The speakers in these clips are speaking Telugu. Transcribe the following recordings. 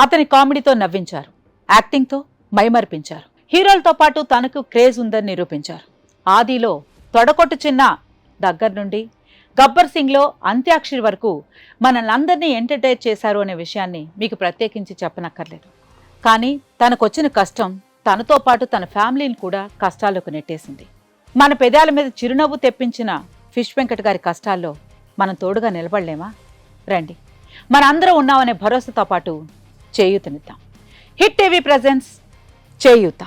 అతని కామెడీతో నవ్వించారు, యాక్టింగ్తో మైమర్పించారు. హీరోలతో పాటు తనకు క్రేజ్ ఉందని నిరూపించారు. ఆదిలో తొడకొట్టు చిన్న దగ్గర నుండి గబ్బర్ సింగ్లో అంత్యాక్షరి వరకు మనల్ని అందరినీ ఎంటర్టైన్ చేశారు అనే విషయాన్ని మీకు ప్రత్యేకించి చెప్పనక్కర్లేదు. కానీ తనకొచ్చిన కష్టం తనతో పాటు తన ఫ్యామిలీని కూడా కష్టాల్లోకి నెట్టేసింది. మన పెదాల మీద చిరునవ్వు తెప్పించిన ఫిష్ వెంకట్ గారి కష్టాల్లో మనం తోడుగా నిలబడలేమా? రండి, మనందరం ఉన్నామనే భరోసాతో పాటు చేయూతనిద్దాం. హిట్ టీవీ ప్రెజెంట్స్ చేయూత.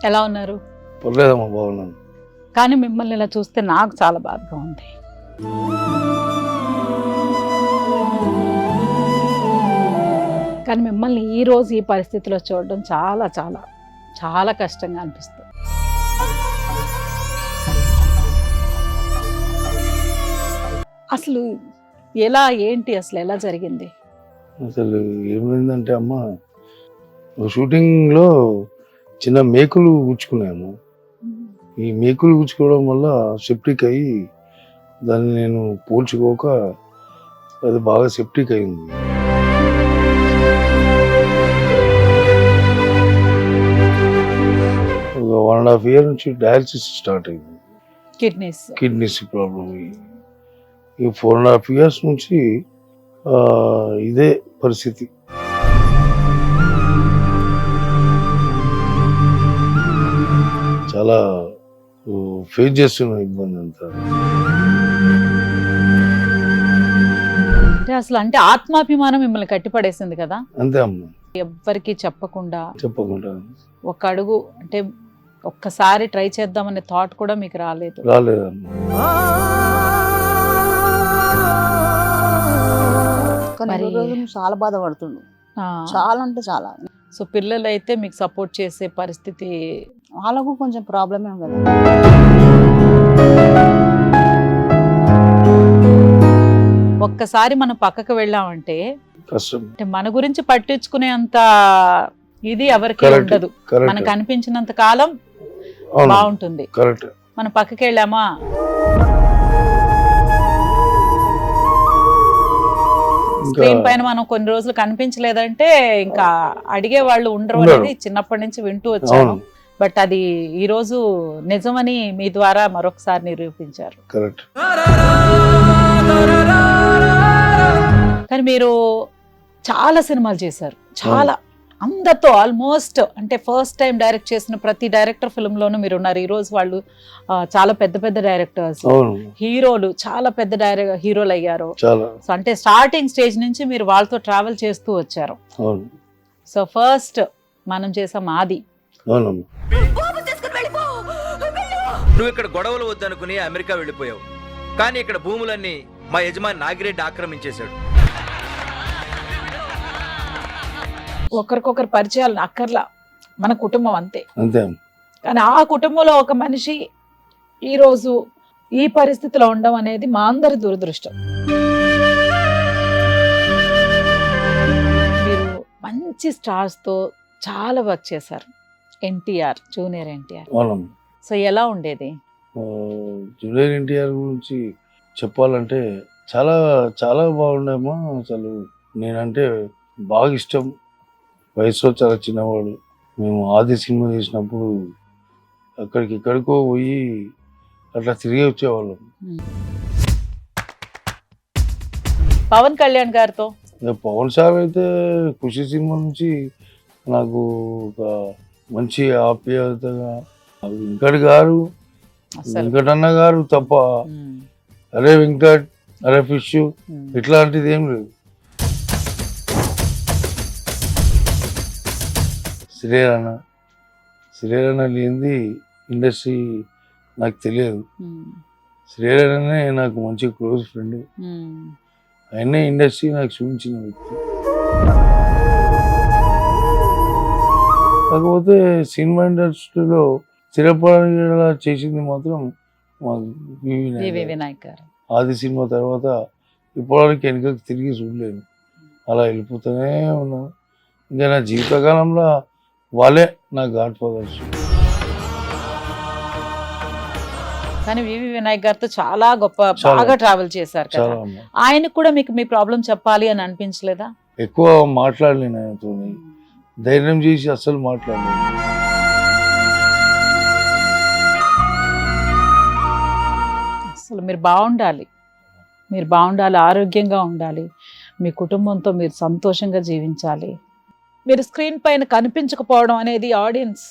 ఎలా ఉన్నారు? పర్లేదమ్మా, బాగున్నాను. కానీ మిమ్మల్ని ఇలా చూస్తే నాకు చాలా బాధగా ఉంది. కానీ మిమ్మల్ని ఈ రోజు ఈ పరిస్థితిలో చూడడం చాలా చాలా చాలా కష్టంగా అనిపిస్తుంది. అసలు ఎలా ఏంటి, అసలు ఎలా జరిగింది? అసలు ఏమైందంటే అమ్మ, షూటింగ్లో చిన్న మేకులు గుచ్చుకున్నాము. ఈ మేకులు గుచ్చుకోవడం వల్ల సెప్టిక్ అయ్యి దాన్ని నేను పోల్చుకోక అది బాగా సెప్టిక్ అయింది. ఒక 1.5 year నుంచి డయాలసిస్ స్టార్ట్ అయింది. Kidneys problem. ఈ 4.5 years నుంచి ఇదే పరిస్థితి. చాలా ఫేస్ చేస్తున్న ఇబ్బంది అంతా. అంటే ఆత్మాభిమానం మిమ్మల్ని కట్టిపడేసింది కదా? అంతే అమ్మ. ఎవ్వరికి చెప్పకుండా ఒక అడుగు అంటే ఒక్కసారి ట్రై చేద్దామనే థాట్ కూడా మీకు రాలేదమ్మా. చాలా బాధపడుతుండు, చాలా అంటే చాలా. సో పిల్లలు అయితే మీకు సపోర్ట్ చేసే పరిస్థితి? వాళ్ళకు కొంచెం ప్రాబ్లమే కదా. ఒక్కసారి మనం పక్కకు వెళ్ళామంటే కష్టం. అంటే మన గురించి పట్టించుకునే అంత ఇది ఎవరికి ఉండదు. మనకు అనిపించినంత కాలం బాగుంటుంది. మనం పక్కకి వెళ్ళామా స్క్రీన్ పైన మనం కొన్ని రోజులు కనిపించలేదంటే ఇంకా అడిగే వాళ్ళు ఉండరు అనేది చిన్నప్పటి నుంచి వింటూ వచ్చాను. బట్ అది ఈ రోజు నిజమని మీ ద్వారా మరొకసారి నిరూపించారు. కానీ మీరు చాలా సినిమాలు చేశారు, చాలా అందరితో ఆల్మోస్ట్. అంటే ఫస్ట్ టైం డైరెక్ట్ చేసిన ప్రతి డైరెక్టర్ ఫిల్మ్ లోనూ మీరు ఉన్నారు. ఈ రోజు వాళ్ళు చాలా పెద్ద పెద్ద డైరెక్టర్స్, హీరోలు, చాలా పెద్ద హీరోలు అయ్యారు. సో అంటే స్టార్టింగ్ స్టేజ్ నుంచి మీరు వాళ్ళతో ట్రావెల్ చేస్తూ వచ్చారు. సో ఫస్ట్ మనం చేసాం ఆది. నువ్వు ఇక్కడ గొడవలు వద్దనుకుని అమెరికా వెళ్ళిపోయావు, కానీ ఇక్కడ భూములన్నీ మా యజమాని నాగిరెడ్డి ఆక్రమించేశాడు. ఒకరికొకరు పరిచయాలు అక్కర్లా, మన కుటుంబం అంతే. కానీ ఆ కుటుంబంలో ఒక మనిషి ఈ రోజు ఈ పరిస్థితిలో ఉండడం అనేది మా అందరి దురదృష్టం. మీరు మంచి స్టార్స్ తో చాలా వర్క్ చేశారు. ఎన్టీఆర్, జూనియర్ ఎన్టీఆర్. సో ఎలా ఉండేది? జూనియర్ ఎన్టీఆర్ గురించి చెప్పాలంటే చాలా చాలా బాగుండేమో. అసలు నేనంటే బాగా ఇష్టం. వయసులో చాలా చిన్నవాడు. మేము ఆది సినిమా చేసినప్పుడు అక్కడికి ఎక్కడికో పోయి అట్లా తిరిగి వచ్చేవాళ్ళం. పవన్ కళ్యాణ్ గారితో? పవన్ సార్ అయితే ఖుషి సినిమా నుంచి నాకు ఒక మంచి ఆప్యాయతగా, వెంకట్ గారు, వెంకటన్న గారు తప్ప అరే వెంకట్, అరే ఫిష్ ఇట్లాంటిది ఏం లేదు. శ్రీరణ లేనిది ఇండస్ట్రీ నాకు తెలియదు. ఉమ్, శ్రీరణనే నాకు మంచి క్లోజ్ ఫ్రెండ్. ఉమ్. ఆయనే ఇండస్ట్రీ నాకు చూపించిన వ్యక్తి. కాకపోతే సినిమా ఇండస్ట్రీలో స్థిరపడేలా చేసింది మాత్రం మా వివి నాయక్ వివి గారు. వినాయక్ గారు. ఆది సినిమా తర్వాత ఇప్పటివరకు వెనుకకు తిరిగి చూడలేను. అలా వెళ్ళిపోతూనే ఉన్నాను. ఇంకా నా జీవితకాలంలో వాళ్ళే నా గాడ్ ఫాదర్స్. కానీ వివి వినాయక్ గారితో చాలా గొప్ప చాలా. బాగా ట్రావెల్ చేశారు కదా. చాలా అమ్మా. ఆయనకు కూడా మీకు మీ ప్రాబ్లం చెప్పాలి అని అనిపించలేదా? ఎక్కువ మాట్లాడలేను ఆయనతో. ధైర్యం చేసి అస్సలు మాట్లాడలేను. అసలు మీరు బాగుండాలి, మీరు బాగుండాలి, ఆరోగ్యంగా ఉండాలి, మీ కుటుంబంతో మీరు సంతోషంగా జీవించాలి. మీరు స్క్రీన్ పైన కనిపించకపోవడం అనేది ఆడియన్స్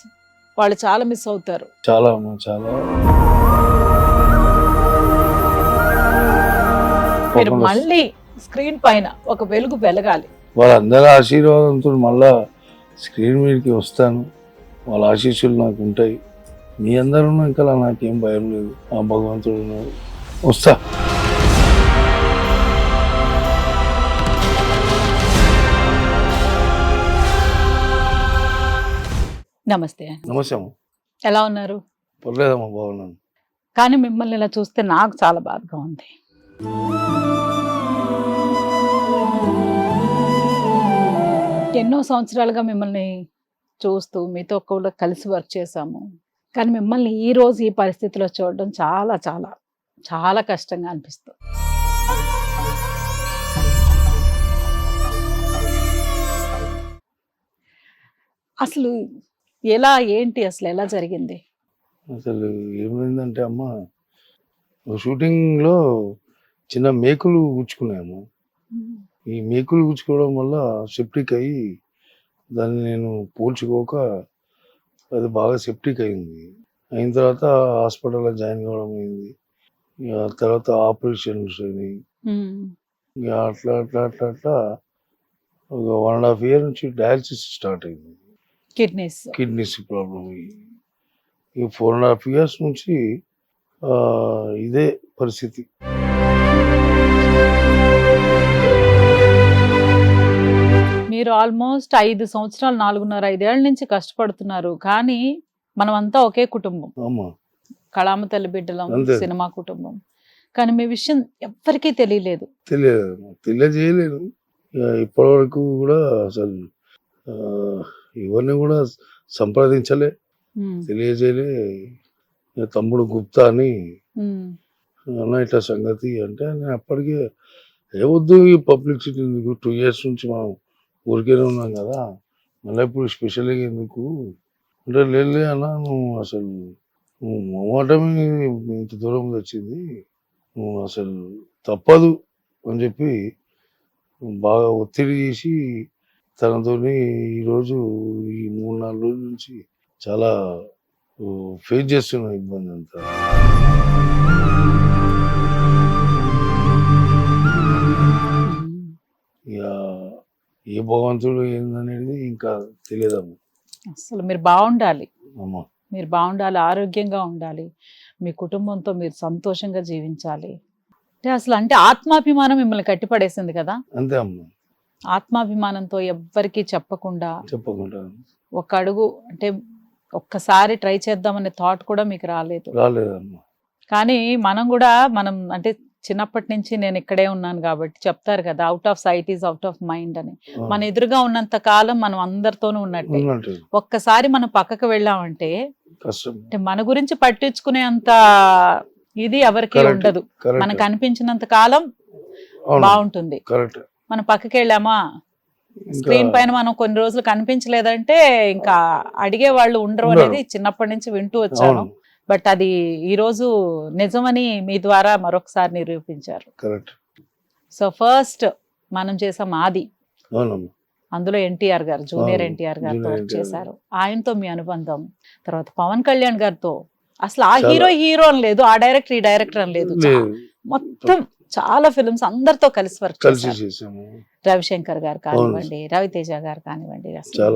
వాళ్ళు చాలా మిస్ అవుతారు. చాలా అమ్మా, చాలా. మీరు మళ్ళీ స్క్రీన్ పైన ఒక వెలుగు వెలగాలి. వాళ్ళందరి ఆశీర్వాదంతో మళ్ళా స్క్రీన్ మీదకి వస్తాను. వాళ్ళ ఆశీస్సులు నాకు ఉంటాయి. మీ అందరూ ఇంకా నాకేం భయం లేదు. ఆ భగవంతుడు ఉన్నాడు. వస్తా. నమస్తే. నమస్తే అమ్మ. ఎలా ఉన్నారు? పర్లేదమ్మా, బాగున్నాను. కానీ మిమ్మల్ని ఇలా చూస్తే నాకు చాలా బాధగా ఉంది. ఎన్నో సంవత్సరాలుగా మిమ్మల్ని చూస్తూ మీతో కూడా కలిసి వర్క్ చేశాము. కానీ మిమ్మల్ని ఈ రోజు ఈ పరిస్థితిలో చూడడం చాలా చాలా చాలా కష్టంగా అనిపిస్తుంది. అసలు ఎలా ఏంటి అసలు ఎలా జరిగింది? అసలు ఏమైందంటే అమ్మ, షూటింగ్లో చిన్న మేకులు గుచ్చుకున్నాము. ఈ మేకులు గుచ్చుకోవడం వల్ల సెప్టిక్ అయ్యి దాన్ని నేను పోల్చుకోక అది బాగా సెప్టిక్ అయింది. అయిన తర్వాత హాస్పిటల్లో జాయిన్ కావడం అయింది. ఇక తర్వాత ఆపరేషన్స్ అయినాయి. ఇక అట్లా అట్లా అట్లా అట్లా ఒక 1.5 year నుంచి డయాలసిస్ స్టార్ట్ అయింది. కిడ్నీస్ ప్రాబ్లం అయ్యి ఈ 4.5 years నుంచి ఇదే పరిస్థితి. మీరు ఆల్మోస్ట్ 5 సంవత్సరాలు 4.5 ఏళ్ల నుంచి కష్టపడుతున్నారు. కానీ మనమంతా ఒకే కుటుంబం, అమ్మా కళామ తల్లి బిడ్డలం, అంతే. సినిమా కుటుంబం. కానీ మీ విషయం ఎవ్వరికీ తెలియలేదు. తెలియజేయలేదు. ఇప్పటి వరకు కూడా అసలు ఎవరిని కూడా సంప్రదించలే, తెలియజేయలే. ఇక తమ్ముడు గుప్తా అని అన్న ఇట్లా సంగతి అంటే నేను అప్పటికే ఏవద్దు ఈ పబ్లిసిటీ ఎందుకు, 2 years నుంచి మనం ఊరికేనే ఉన్నాం కదా, మళ్ళీ ఇప్పుడు స్పెషల్గా ఎందుకు అంటే లేలే అన్న, నువ్వు అసలు నువ్వు మొమాటమే ఇంత దూరం వచ్చింది, నువ్వు అసలు తప్పదు అని చెప్పి బాగా ఒత్తిడి చేసి తనతో ఈరోజు ఈ 3-4 రోజుల నుంచి చాలా ఫేస్ చేస్తున్న ఇబ్బంది అంతా. ఇక ఏ భగవంతుడు ఏందనేది ఇంకా తెలియదమ్మా. అసలు మీరు బాగుండాలి, అమ్మా మీరు బాగుండాలి, ఆరోగ్యంగా ఉండాలి, మీ కుటుంబంతో మీరు సంతోషంగా జీవించాలి. అంటే ఆత్మాభిమానం మిమ్మల్ని కట్టిపడేసింది కదా. అంతే అమ్మా. ఆత్మాభిమానంతో ఎవ్వరికీ చెప్పకుండా ఒక అడుగు అంటే ఒక్కసారి ట్రై చేద్దామనే థాట్ కూడా మీకు రాలేదమ్మా. కానీ మనం అంటే చిన్నప్పటి నుంచి నేను ఇక్కడే ఉన్నాను కాబట్టి చెప్తారు కదా, out of sight is out of mind అని. మన ఎదురుగా ఉన్నంత కాలం మనం అందరితోనూ ఉన్నట్టే. ఒక్కసారి మనం పక్కకు వెళ్ళామంటే అంటే మన గురించి పట్టించుకునే అంత ఇది ఎవరికి ఉండదు. మనకు అనిపించినంత కాలం బాగుంటుంది. మనం పక్కకి వెళ్ళామా, స్క్రీన్ పైన మనం కొన్ని రోజులు కనిపించలేదంటే ఇంకా అడిగే వాళ్ళు ఉండరు అనేది చిన్నప్పటి నుంచి వింటూ వచ్చాను. బట్ అది ఈ రోజు నిజమని మీ ద్వారా మరొకసారి నిరూపించారు. సో ఫస్ట్ మనం చేసాం ఆది, అందులో ఎన్టీఆర్ గారు, జూనియర్ ఎన్టీఆర్ గారితో వర్క్ చేశారు. ఆయనతో మీ అనుబంధం, తర్వాత పవన్ కళ్యాణ్ గారితో అసలు ఆ హీరో అని లేదు, ఆ డైరెక్టర్ ఈ డైరెక్టర్ అని లేదు, మొత్తం చాలా ఫిల్మ్స్ అందరితో కలిసి వర్క్ చేశారు. రవిశంకర్ గారు కానివ్వండి, రవితేజ గారు కానివ్వండి, అసలు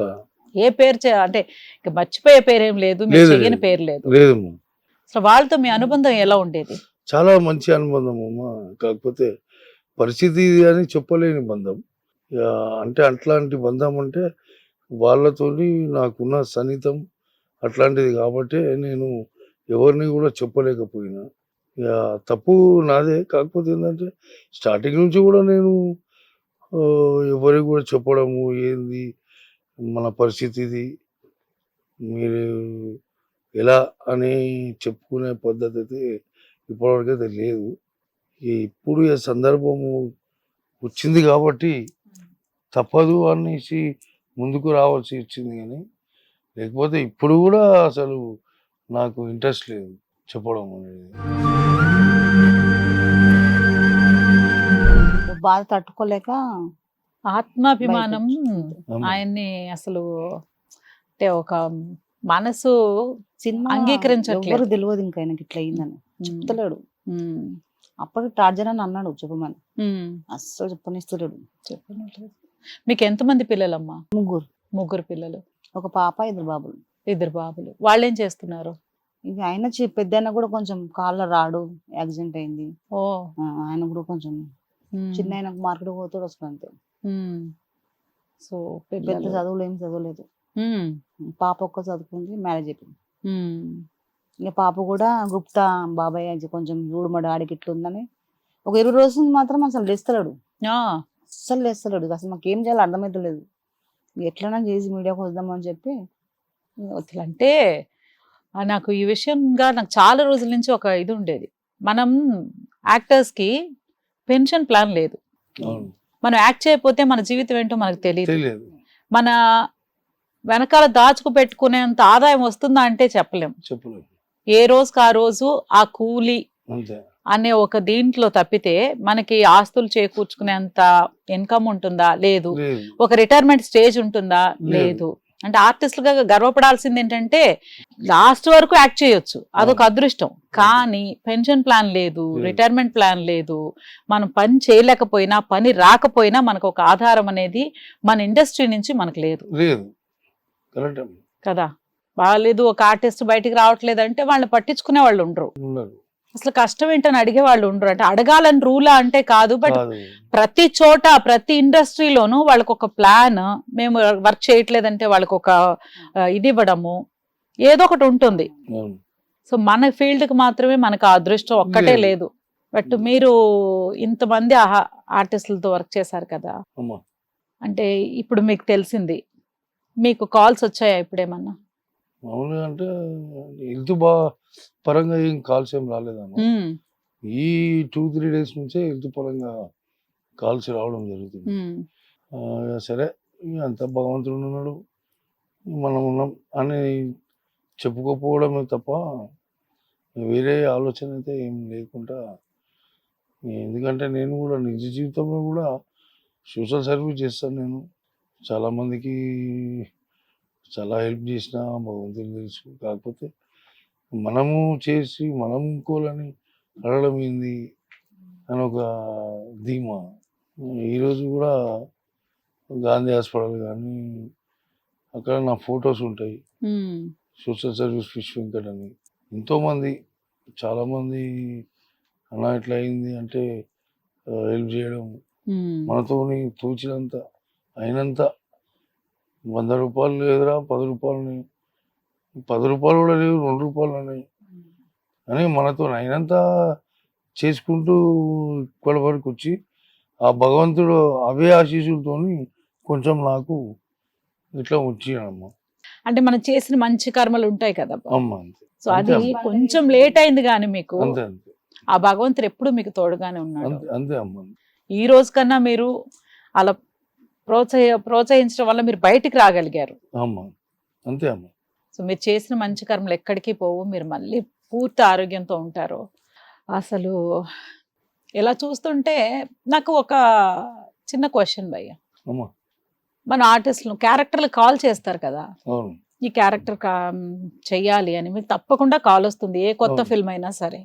ఏ పేరు అంటే ఇక మర్చిపోయే పేరేం లేదు, మీరు లేదు, చెయ్యని లేదు. పేరు లేదు. లేదమ్మా. అసలు వాళ్ళతో మీ అనుబంధం ఎలా ఉండేది? చాలా మంచి అనుబంధం అమ్మా. కాకపోతే పరిస్థితి ఇది అని చెప్పలేని బంధం. అంటే అట్లాంటి బంధం అంటే వాళ్ళతోని నాకున్న సన్నిహితం అట్లాంటిది కాబట్టి నేను ఎవరిని కూడా చెప్పలేకపోయినా. తప్పు నాదే. కాకపోతే ఏంటంటే స్టార్టింగ్ నుంచి కూడా నేను ఎవరికి కూడా చెప్పడము ఏంది మన పరిస్థితి ఇది, మీరు ఎలా అని చెప్పుకునే పద్ధతి అయితే ఇప్పటివరకైతే లేదు. ఇప్పుడు ఈ సందర్భము వచ్చింది కాబట్టి తప్పదు అనేసి ముందుకు రావాల్సి వచ్చింది, కానీ లేకపోతే ఇప్పుడు కూడా అసలు నాకు ఇంట్రెస్ట్ లేదు చెప్పడం అనేది. బాధ తట్టుకోలేక ఆత్మాభిమానం అమ్మ. ఆయన్ని అసలు అంటే ఒక మనసు సినిమా అంగీకరించట్లేదు. ఎవరు తెలియదు ఇంకా ఆయనకి ఇట్లా అయిందని చెప్తలేడు. అప్పుడు టార్జన్ అని అన్నాడు చెప్పమని, అస్సలు చెప్పనిస్తలేడు. చెప్పనట్లేదు. మీకు ఎంతమంది పిల్లలమ్మా? ముగ్గురు. ముగ్గురు పిల్లలు, ఒక పాప, ఇద్దరు బాబులు. 2 బాబులు. వాళ్ళు ఏం చేస్తున్నారు? ఇక ఆయన పెద్ద కూడా కొంచెం కాళ్ళ రాడు, యాక్సిడెంట్ అయింది. ఓ ఆయన కూడా కొంచెం చిన్న ఆయనకు మార్కెట్ పోతాడు వస్తుంది అంతే. సో పెద్ద చదువులు ఏం చదవలేదు. పాప ఒక్క చదువుకుంది, మ్యారేజ్ అయిపోయింది. ఇక పాప కూడా గుప్తా బాబాయ్ కొంచెం చూడు మా డాడీకి ఇట్లా ఉందని ఒక 20 రోజులు మాత్రం అసలు లేస్తలేడు, అస్సలు లేస్తలేడు. అసలు మాకు ఏం చేయాలో అర్థమవుతలేదు. ఎట్లైనా చేసి మీడియాకి వద్దామని చెప్పి అంటే నాకు ఈ విషయంగా నాకు చాలా రోజుల నుంచి ఒక ఇది ఉండేది. మనం యాక్టర్స్ కి పెన్షన్ ప్లాన్ లేదు. మనం యాక్ట్ చేయకపోతే మన జీవితం ఏంటో మనకు తెలియదు. మన వెనకాల దాచుకు పెట్టుకునేంత ఆదాయం వస్తుందా అంటే చెప్పలేం. ఏ రోజుకి ఆ రోజు ఆ కూలి అనే ఒక దీంట్లో తప్పితే మనకి ఆస్తులు చేకూర్చుకునేంత ఇన్కమ్ ఉంటుందా? లేదు. ఒక రిటైర్మెంట్ స్టేజ్ ఉంటుందా? లేదు. అంటే ఆర్టిస్టులుగా గర్వపడాల్సింది ఏంటంటే లాస్ట్ వరకు యాక్ట్ చేయొచ్చు, అదొక అదృష్టం. కానీ పెన్షన్ ప్లాన్ లేదు, రిటైర్మెంట్ ప్లాన్ లేదు. మనం పని చేయలేకపోయినా, పని రాకపోయినా మనకు ఒక ఆధారం అనేది మన ఇండస్ట్రీ నుంచి మనకు లేదు కదా. బాగాలేదు, ఒక ఆర్టిస్ట్ బయటికి రావట్లేదు అంటే వాళ్ళని పట్టించుకునే వాళ్ళు ఉండరు. అసలు కష్టం ఏంటని అడిగే వాళ్ళు ఉండరు. అంటే అడగాలని రూలా అంటే కాదు, బట్ ప్రతి చోట ప్రతి ఇండస్ట్రీలోనూ వాళ్ళకి ఒక ప్లాన్, మేము వర్క్ చేయట్లేదంటే వాళ్ళకి ఒక ఇది ఇవ్వడము ఏదో ఒకటి ఉంటుంది. సో మన ఫీల్డ్ కి మాత్రమే మనకు ఆ అదృష్టం ఒక్కటే లేదు. బట్ మీరు ఇంతమంది ఆర్టిస్టులతో వర్క్ చేశారు కదా, అంటే ఇప్పుడు మీకు తెలిసింది, మీకు కాల్స్ వచ్చాయా ఇప్పుడేమన్నా? మామూలుగా అంటే హెల్త్ పరంగా ఏం కాల్స్ ఏం రాలేదమ్మా. ఈ 2-3 days నుంచే హెల్త్ పరంగా కాల్స్ రావడం జరుగుతుంది. సరే అంత భగవంతుడు ఉన్నాడు, మనం ఉన్నాం అని చెప్పుకోకపోవడమే తప్ప వేరే ఆలోచన అయితే ఏం లేకుండా. ఎందుకంటే నేను కూడా నిజ జీవితంలో కూడా సోషల్ సర్వీస్ చేస్తాను. నేను చాలామందికి చాలా హెల్ప్ చేసిన భగవంతుని తెలుసు. కాకపోతే మనము చేసి మనం కోలని అడగడం ఏంది అని ఒక ధీమా. ఈరోజు కూడా గాంధీ హాస్పిటల్ కానీ అక్కడ నా ఫొటోస్ ఉంటాయి, సోషల్ సర్వీస్ ఫిష్ వెంకట్ అని. ఎంతోమంది చాలామంది అలా ఎట్లా అయింది అంటే హెల్ప్ చేయడం, మనతోని తోచినంత అయినంత. 100 రూపాయలు లేదురా, 10 రూపాయలని, 10 రూపాయలు కూడా లేవు, 2 రూపాయలు అని అని మనతో అయినంత చేసుకుంటూ ఇక్కడి వరకు వచ్చి ఆ భగవంతుడు అవే ఆశీస్సులతో కొంచెం నాకు ఇట్లా వచ్చానమ్మా. అంటే మనం చేసిన మంచి కర్మలు ఉంటాయి కదా అమ్మా. సో అది కొంచెం లేట్ అయింది కానీ మీకు అంతే అంతే ఆ భగవంతుడు ఎప్పుడు మీకు తోడుగానే ఉన్నాడు. అంతే అమ్మా. ఈ రోజు కన్నా మీరు అలా ప్రోత్సహించడం వల్ల మీరు బయటికి రాగలిగారు. అమ్మా అంతే అమ్మా. సో మీరు చేసిన మంచి కర్మలు ఎక్కడికి పోవు, మీరు మళ్ళీ పూర్తి ఆరోగ్యంతో ఉంటారు. అసలు ఇలా చూస్తుంటే నాకు ఒక చిన్న క్వశ్చన్ భయ్య, మన ఆర్టిస్టులు క్యారెక్టర్లు కాల్ చేస్తారు కదా, ఈ క్యారెక్టర్ చెయ్యాలి అని మీకు తప్పకుండా కాల్ వస్తుంది, ఏ కొత్త ఫిల్మ్ అయినా సరే.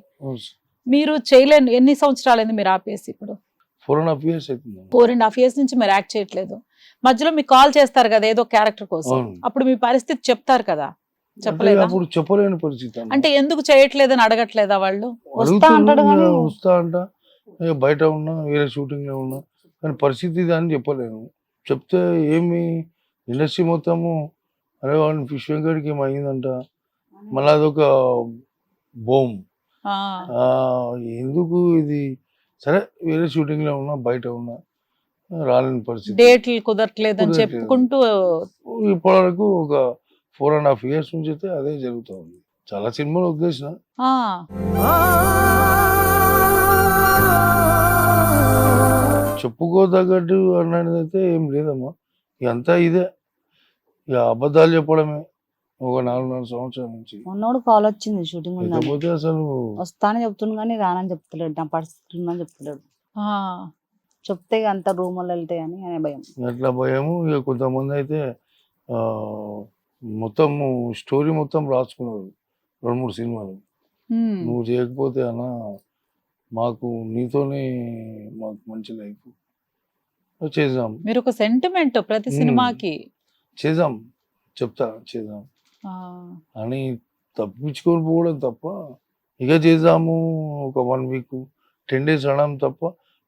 మీరు చేయలేని ఎన్ని సంవత్సరాలైంది మీరు ఆపేసి? ఇప్పుడు 4.5 years అవుతుంది. 4.5 years నుంచి మీరు యాక్ట్ చేయట్లేదు. మధ్యలో మీకు కాల్ చేస్తారు కదా ఏదో క్యారెక్టర్ కోసం, అవును. అప్పుడు మీ పరిస్థితి చెప్తారు కదా, అంటే చెప్పలేదా? అప్పుడు చెప్పలేని పరిస్థితి అన్న. అంటే ఎందుకు చేయట్లేదని అడగట్లేదా వాళ్ళు? వస్తా అంటాడు అడుగుతున్నా, కానీ వస్తా అంట, ఇక బయట ఉన్నా, వేరే షూటింగ్ లో ఉన్నా, కానీ పరిస్థితి ఇది అని చెప్పలేను. చెప్తే ఏమి ఇండస్ట్రీ మొత్తము అరే వాడిని ఫిష్ వెంకట్కి ఏమైందంట, మళ్ళీ అదొక బోమ్. ఆ, ఎందుకు ఇది, సరే వేరే షూటింగ్ లో ఉన్నా, బయట ఉన్నా, రాలేని పరిస్థితి. డేట్లు కుదరట్లేదని కుదరట్లేదు. చెప్పుకుంటూ ఇప్పటి వరకు ఒక 4.5 years నుంచి అయితే అదే జరుగుతుంది. చాలా సినిమాలు వదిలేసిన, ఆ, చెప్పుకోదగ్గట్టు అన్నది అయితే ఏం లేదమ్మా. ఇదంతా ఇదే, ఇక అబద్ధాలు చెప్పడమే ఒక 4.5 సంవత్సరాల నుంచి. మొన్నోడు కాల్ వచ్చింది షూటింగ్ ఉందని, లేకపోతే అసలు వస్తానని చెప్తున్నాను కానీ రానని చెప్తలేడు, నా పరిస్థితి ఉందని చెప్తలేడు. ఆ, చెప్తే ఇక అంత రూములు వెళ్తాయి అని అనే భయం. అట్లా భయము. ఇక కొంతమంది అయితే ఆ, మొత్తం స్టోరీ మొత్తం రాసుకున్నారు 2-3 సినిమాలు. ఉమ్, నువ్వు చేయకపోతే అన్న మాకు నీతోనే మాకు మంచి లైఫ్ చేద్దాం, మీరు ఒక సెంటిమెంట్ ప్రతి సినిమాకి. చేద్దాం, చెప్తా చేద్దాం ఆ, అని తప్పించుకొని పోవడం తప్ప, ఇక చేద్దాము ఒక 1 week 10 days అనడం తప్ప,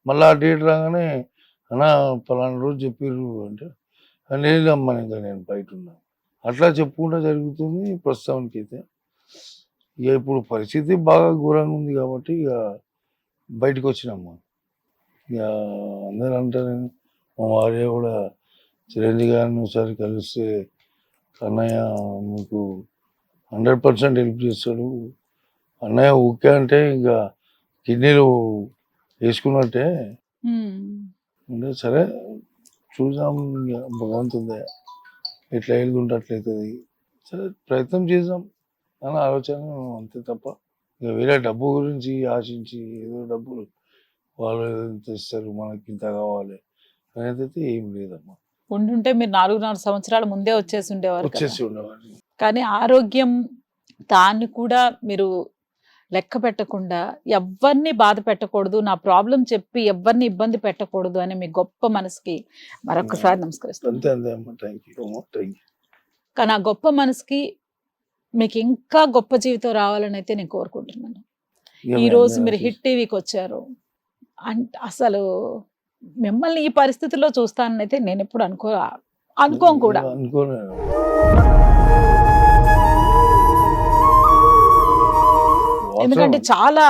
మళ్ళీ ఆ డేట్ రాగానే అన్న పలానా రోజు చెప్పిర్రు అంటే లేదమ్మా ఇంకా నేను బయట ఉన్నా, అట్లా చెప్పుకుంటూ జరుగుతుంది ప్రస్తుతానికి అయితే. ఇక ఇప్పుడు పరిస్థితి బాగా ఘోరంగా ఉంది కాబట్టి ఇక బయటకు వచ్చినమ్మా. ఇక అందరూ అంటారు, మా భార్య కూడా చిరంజీవి గారిని ఒకసారి కలిస్తే అన్నయ్య మీకు 100% హెల్ప్ చేస్తాడు, అన్నయ్య ఓకే అంటే ఇంకా కిడ్నీలు వేసుకున్నట్టే ఉమ్, అంటే, సరే చూద్దాం ఇక భగవంతుందే ఎట్లా ఎదుగుంటే అట్లయితుంది, సరే ప్రయత్నం చేద్దాం అని ఆలోచన అంతే తప్ప, ఇక వేరే డబ్బు గురించి ఆశించి ఏదో డబ్బులు వాళ్ళు ఏదో ఇంత ఇస్తారు మనకి ఇంత కావాలి అనేది ఏం లేదమ్మా. ఉండుంటే మీరు 4.5 సంవత్సరాల ముందే వచ్చేసి ఉండేవారు కదా. వచ్చేసి ఉండేవాడిని. కానీ ఆరోగ్యం దాన్ని కూడా మీరు లెక్క పెట్టకుండా ఎవరిని బాధ పెట్టకూడదు, నా ప్రాబ్లం చెప్పి ఎవరిని ఇబ్బంది పెట్టకూడదు అని మీ గొప్ప మనసుకి మరొకసారి నమస్కరిస్తాను. అంతే అంతే అమ్మా, థ్యాంక్ యూ అమ్మా, థ్యాంక్ యూ. కానీ ఆ గొప్ప మనసుకి మీకు ఇంకా గొప్ప జీవితం రావాలని అయితే నేను కోరుకుంటున్నాను. ఈ రోజు మీరు హిట్ టీవీకి వచ్చారు అంటే అసలు మిమ్మల్ని ఈ పరిస్థితిలో చూస్తానైతే నేను ఎప్పుడు అనుకోను కూడా. అనుకోలేదు. ఎందుకంటే చాలా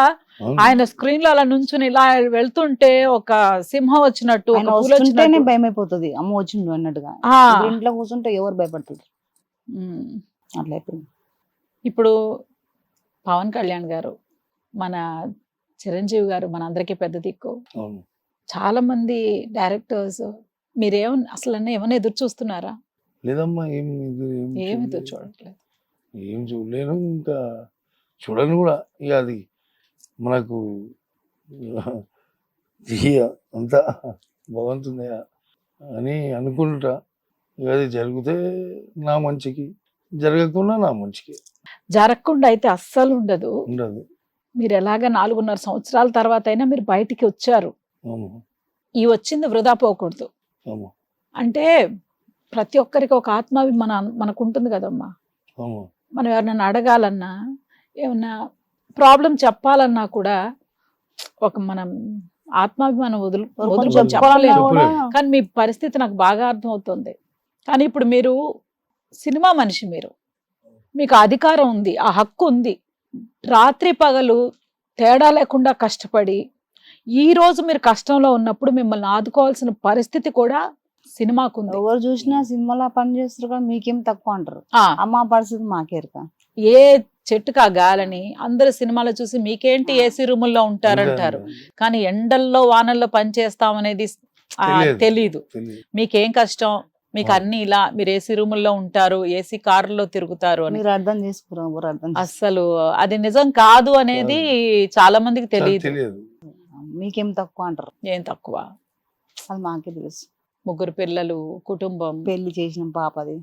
ఆయన స్క్రీన్ లో అలా నుంచుని ఇలా వెళ్తుంటే ఒక సింహం వచ్చినట్టు, ఒక ఆయన పులి వస్తుంటేనే వచ్చినట్టు. భయం అయిపోతుంది, అమ్మ వచ్చిండు అన్నట్టుగా. ఆ, ఇప్పుడు ఇంట్లో కూర్చుంటే ఎవరు భయపడుతుంది, ఉమ్. అట్లా అయిపోయింది. ఇప్పుడు పవన్ కళ్యాణ్ గారు, మన చిరంజీవి గారు మన అందరికీ పెద్ద దిక్కు. అవును. చాలా మంది డైరెక్టర్స్ అసలు ఏమైనా ఎదురు చూస్తున్నారా? లేదమ్మా, ఏమి ఎదురు చూడలేదు. చూడట్లేదు. ఏం చూడలేను, ఇంకా చూడను కూడా. ఇక అది మనకు ఇక అంతా భగవంతుంది అని అనుకుంటా. ఇక అది జరిగితే నా మంచికి, జరగకుండా నా మంచికి. జరగకుండా అయితే అస్సలు ఉండదు. ఉండదు. మీరు ఎలాగ 4.5 సంవత్సరాల తర్వాత అయినా మీరు బయటికి వచ్చారు. అవును. ఈ వచ్చింది వృధా పోకూడదు. అవును. అంటే ప్రతి ఒక్కరికి ఒక ఆత్మాభిమానం మనకు ఉంటుంది కదమ్మా. అవును. మనం ఎవరినైనా అడగాలన్నా, ఏమన్నా ప్రాబ్లం చెప్పాలన్నా కూడా ఒక మనం ఆత్మాభిమానం కొంచెం వదులుకొని చెప్పాలన్నా చెప్పలేము. కూడా కానీ మీ పరిస్థితి నాకు బాగా అర్థమవుతుంది. కానీ ఇప్పుడు మీరు సినిమా మనిషి, మీకు అధికారం ఉంది, ఆ హక్కు ఉంది. రాత్రి పగలు తేడా లేకుండా కష్టపడి ఈ రోజు మీరు కష్టంలో ఉన్నప్పుడు మిమ్మల్ని ఆదుకోవాల్సిన పరిస్థితి కూడా సినిమాకు ఉంది. ఎవరు చూసినా సినిమాలో పని చేస్తారు కానీ మీకేం తక్కువ అంటారు. ఆ, అమ్మ పరిస్థితి మాకేరక. ఏ చెట్టుకు ఆ గాలని అందరు సినిమాలో చూసి మీకేంటి ఏసీ రూముల్లో ఉంటారంటారు, కానీ ఎండల్లో వానల్లో పని చేస్తామనేది తెలీదు. మీకేం కష్టం, మీకు అన్ని ఇలా మీరు ఏసీ రూముల్లో ఉంటారు, ఏసీ కారులో తిరుగుతారు అని. మీరు అర్థం చేసుకున్నారు, ఎవరు అర్థం చేసుకోరు. అసలు అది నిజం కాదు అనేది చాలా మందికి తెలియదు. మీకేం తక్కువ అంటారు. ఏం తక్కువ, అది మాకే తెలుసు. 3 పిల్లలు, కుటుంబం. పెళ్లి చేసిన పాపది.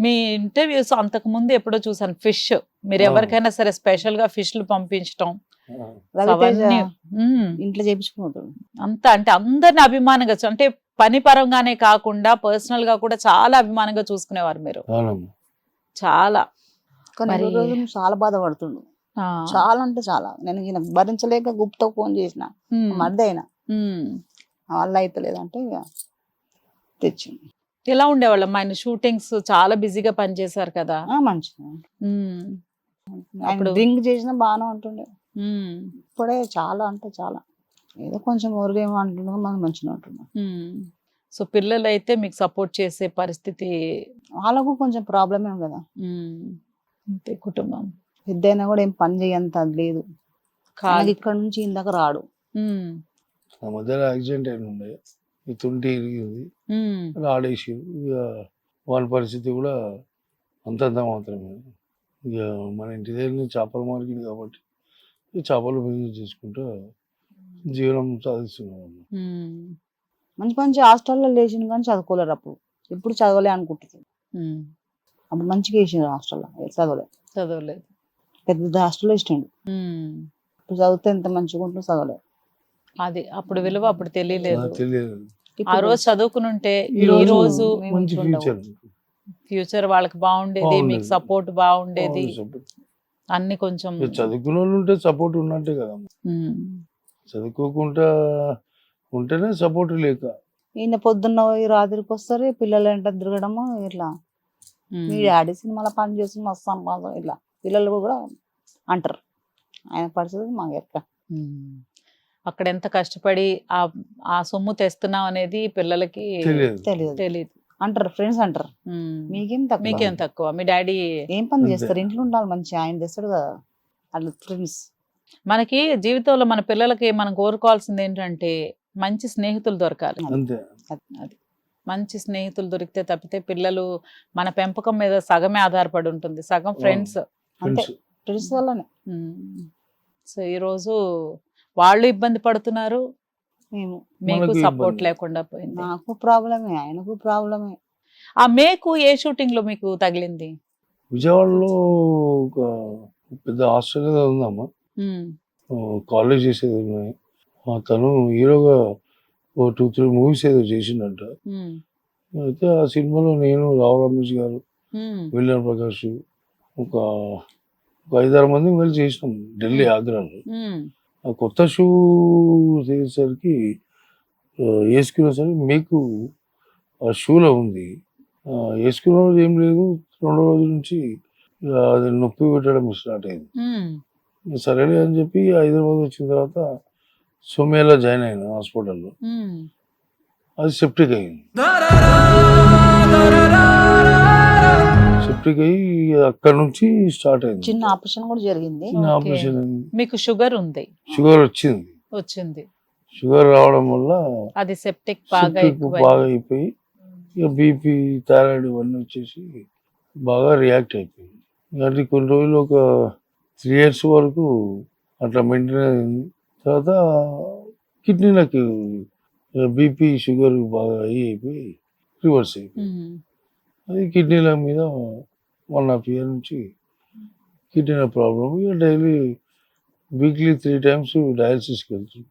మీ ఇంటర్వ్యూస్ అంతకు ముందు ఎప్పుడో చూసాను, ఫిష్ మీరు ఎవరికైనా సరే స్పెషల్ గా ఫిష్లు పంపించటం రవితేజ అవన్నీ, ఇంట్లో చేపించుకున్నాడు. అంతా అంటే అందరిని అభిమానంగా అంటే పని పరంగానే కాకుండా పర్సనల్ గా కూడా చాలా అభిమానంగా చూసుకునేవారు మీరు. అవునమ్మా. చాలా కానీ మరి- ఈ రోజు చాలా బాధపడుతుండు, ఆ, చాలా అంటే చాలా. నేను ఈయన భరించలేక గుప్తా ఫోన్ చేసిన, ఉమ్, మరిది అయినా ఉమ్. వాళ్ళ అయితలేదంటే ఇక తెచ్చింది. ఎలా ఉండేవాళ్ళం ఆయన షూటింగ్స్ చాలా బిజీగా పనిచేశారు కదా. మంచిగా ఉమ్, ఆయన అప్పుడు- డ్రింక్ చేసినా బాగానే ఉంటుండే. ఉమ్, ఇప్పుడే చాలా అంటే చాలా ఏదో కొంచెం ఊరికేమో అంటుండే, మనం మంచిగా ఉంటున్నాం. ఉమ్. సో పిల్లలు అయితే మీకు సపోర్ట్ చేసే పరిస్థితి. వాళ్ళకు కొంచెం ప్రాబ్లమే కదా, ఉమ్, అంతే కుటుంబం పెద్ద అయినా కూడా ఏం పని చేయంత అది లేదు. కాదు. ఆయనకి ఇక్కడ నుంచి ఇందాక రాడు. ఉమ్, ఆ మధ్యలో యాక్సిడెంట్ అయిన ఉండే, ఈ తుంటి ఇరిగింది, ఉమ్, ఆడేసి ఇక వాళ్ళ పరిస్థితి కూడా అంతంత మాత్రమే. ఇక మన ఇంటి దగ్గర చేపల మార్కెట్ కాబట్టి ఈ చేపలు బిజినెస్ చేసుకుంటూ జీవనం సాధిస్తున్నాం. ఉమ్, మంచి మంచి హాస్టల్లో లేచిన కానీ చదువుకోలేరు అప్పుడు. ఇప్పుడు చదవలే అనుకుంటుంది. ఉమ్. అప్పుడు మంచిగా వేసిండు హాస్టల్లో, చదవలే. చదవలేదు. పెద్ద హాస్టల్లో ఇష్టండు. ఉమ్. ఇప్పుడు చదివితే ఎంత మంచిగా ఉంటుందో చదవలే. అది అప్పుడు విలువ అప్పుడు తెలియలేదు. తెలియదు. ఆ ఇప్పుడు రోజు చదువుకునుంటే ఈ ఈ రోజు రోజు మేము మంచి మంచిగా ఉండవు. ఫ్యూచర్ ఫ్యూచర్ వాళ్ళకి బాగుండేది, మీకు బాగుండేది. సపోర్ట్ బాగుండేది, support. అన్ని కొంచెం. ఇక చదువుకున్న వాళ్ళు ఉంటే సపోర్ట్ ఉన్నట్టే కదా. ఉమ్, చదువుకోకుండా ఉంటేనే సపోర్ట్ లేక. ఈయన పొద్దున్న పోయి రాత్రికి వస్తారు, పిల్లలు వెంట తిరగడము ఇట్లా. ఉమ్. మీ డాడీ సినిమాలో పని చేసి మస్తు సంపాదన ఇట్లా పిల్లలు కూడా అంటారు. ఆయన పరిస్థితి మాకు ఎక్క. ఉమ్. అక్కడ ఎంత కష్టపడి ఆ ఆ సొమ్ము తెస్తున్నాం అనేది పిల్లలకి తెలియదు. తెలియదు తెలియదు. అంటారు, ఫ్రెండ్స్ అంటారు. ఉమ్. మీకేం తక్కువ, మీకేం తక్కువ, మీ డాడీ. ఏం పని అంతే. చేస్తారు, ఇంట్లో ఉండాలి మంచి, ఆయన తెస్తాడు కదా. వాళ్ళు ఫ్రెండ్స్. మనకి జీవితంలో మన పిల్లలకి మనం కోరుకోవాల్సింది ఏంటంటే మంచి స్నేహితులు దొరకాలి. అంతే. అది మంచి స్నేహితులు దొరికితే తప్పితే పిల్లలు మన పెంపకం మీద సగమే ఆధారపడి ఉంటుంది, సగం ఫ్రెండ్స్. అంతే, ఫ్రెండ్స్ ఫ్రెండ్స్ వల్లనే. సో ఈరోజు వాళ్ళు ఇబ్బంది పడుతున్నారు, మేము, మీకు మనకు సపోర్ట్ ఇబ్బంది. లేకుండా పోయింది. నాకు ప్రాబ్లమే, ఆయనకు ప్రాబ్లమే. ఆ మేకు ఏ షూటింగ్ లో మీకు తగిలింది? విజయవాడలో ఒక పెద్ద హాస్టల్ ఏదో ఉందమ్మా, ఉమ్, కాలేజ్ చేసేది ఉన్నాయి. తను హీరోగా 2-3 మూవీస్ ఏదో చేసిండంట. ఉమ్, అయితే ఆ సినిమాలో నేను, రావు రమేష్ గారు, ఉమ్, విలియం ప్రకాష్, ఒక 5-6 మంది వెళ్ళి చేసినాం ఢిల్లీ, ఆగ్రాలో. ఉమ్, ఆ కొత్త షూ చేసేసరికి వేసుకునేసరికి మీకు ఆ షూలో ఉంది. వేసుకున్న రోజు ఏం లేదు, 2వ రోజు నుంచి అది నొప్పి పెట్టడం స్టార్ట్ అయింది. ఉమ్, సరేలే అని చెప్పి హైదరాబాద్ వచ్చిన తర్వాత సోమేలా జాయిన్ అయినా హాస్పిటల్లో. ఉమ్. అది సెప్టిక్ అయింది. సెప్టిక్ అయ్యి అక్కడ నుంచి స్టార్ట్ అయింది. చిన్న ఆపరేషన్ కూడా జరిగింది. చిన్న Okay. ఆపరేషన్ అయింది. మీకు షుగర్ ఉంది, షుగర్ వచ్చింది. వచ్చింది. షుగర్ రావడం వల్ల అది సెప్టిక్ బాగా సెప్టిక్ ఎక్కువ. బాగా అయిపోయి ఇక బీపీ, థైరాయిడ్ ఇవన్నీ వచ్చేసి బాగా రియాక్ట్ అయిపోయింది. అంటే కొన్ని రోజులు ఒక 3 years వరకు అట్లా మెయింటైన్ అయింది. తర్వాత కిడ్నీలకు బీపీ, షుగర్ బాగా అయిపోయి రివర్స్ అయిపోయింది. అది కిడ్నీల మీద 1.5 years నుంచి కిడ్నీల ప్రాబ్లం. ఇక డైలీ వీక్లీ 3 times డయాలసిస్కి వెళ్తుంది.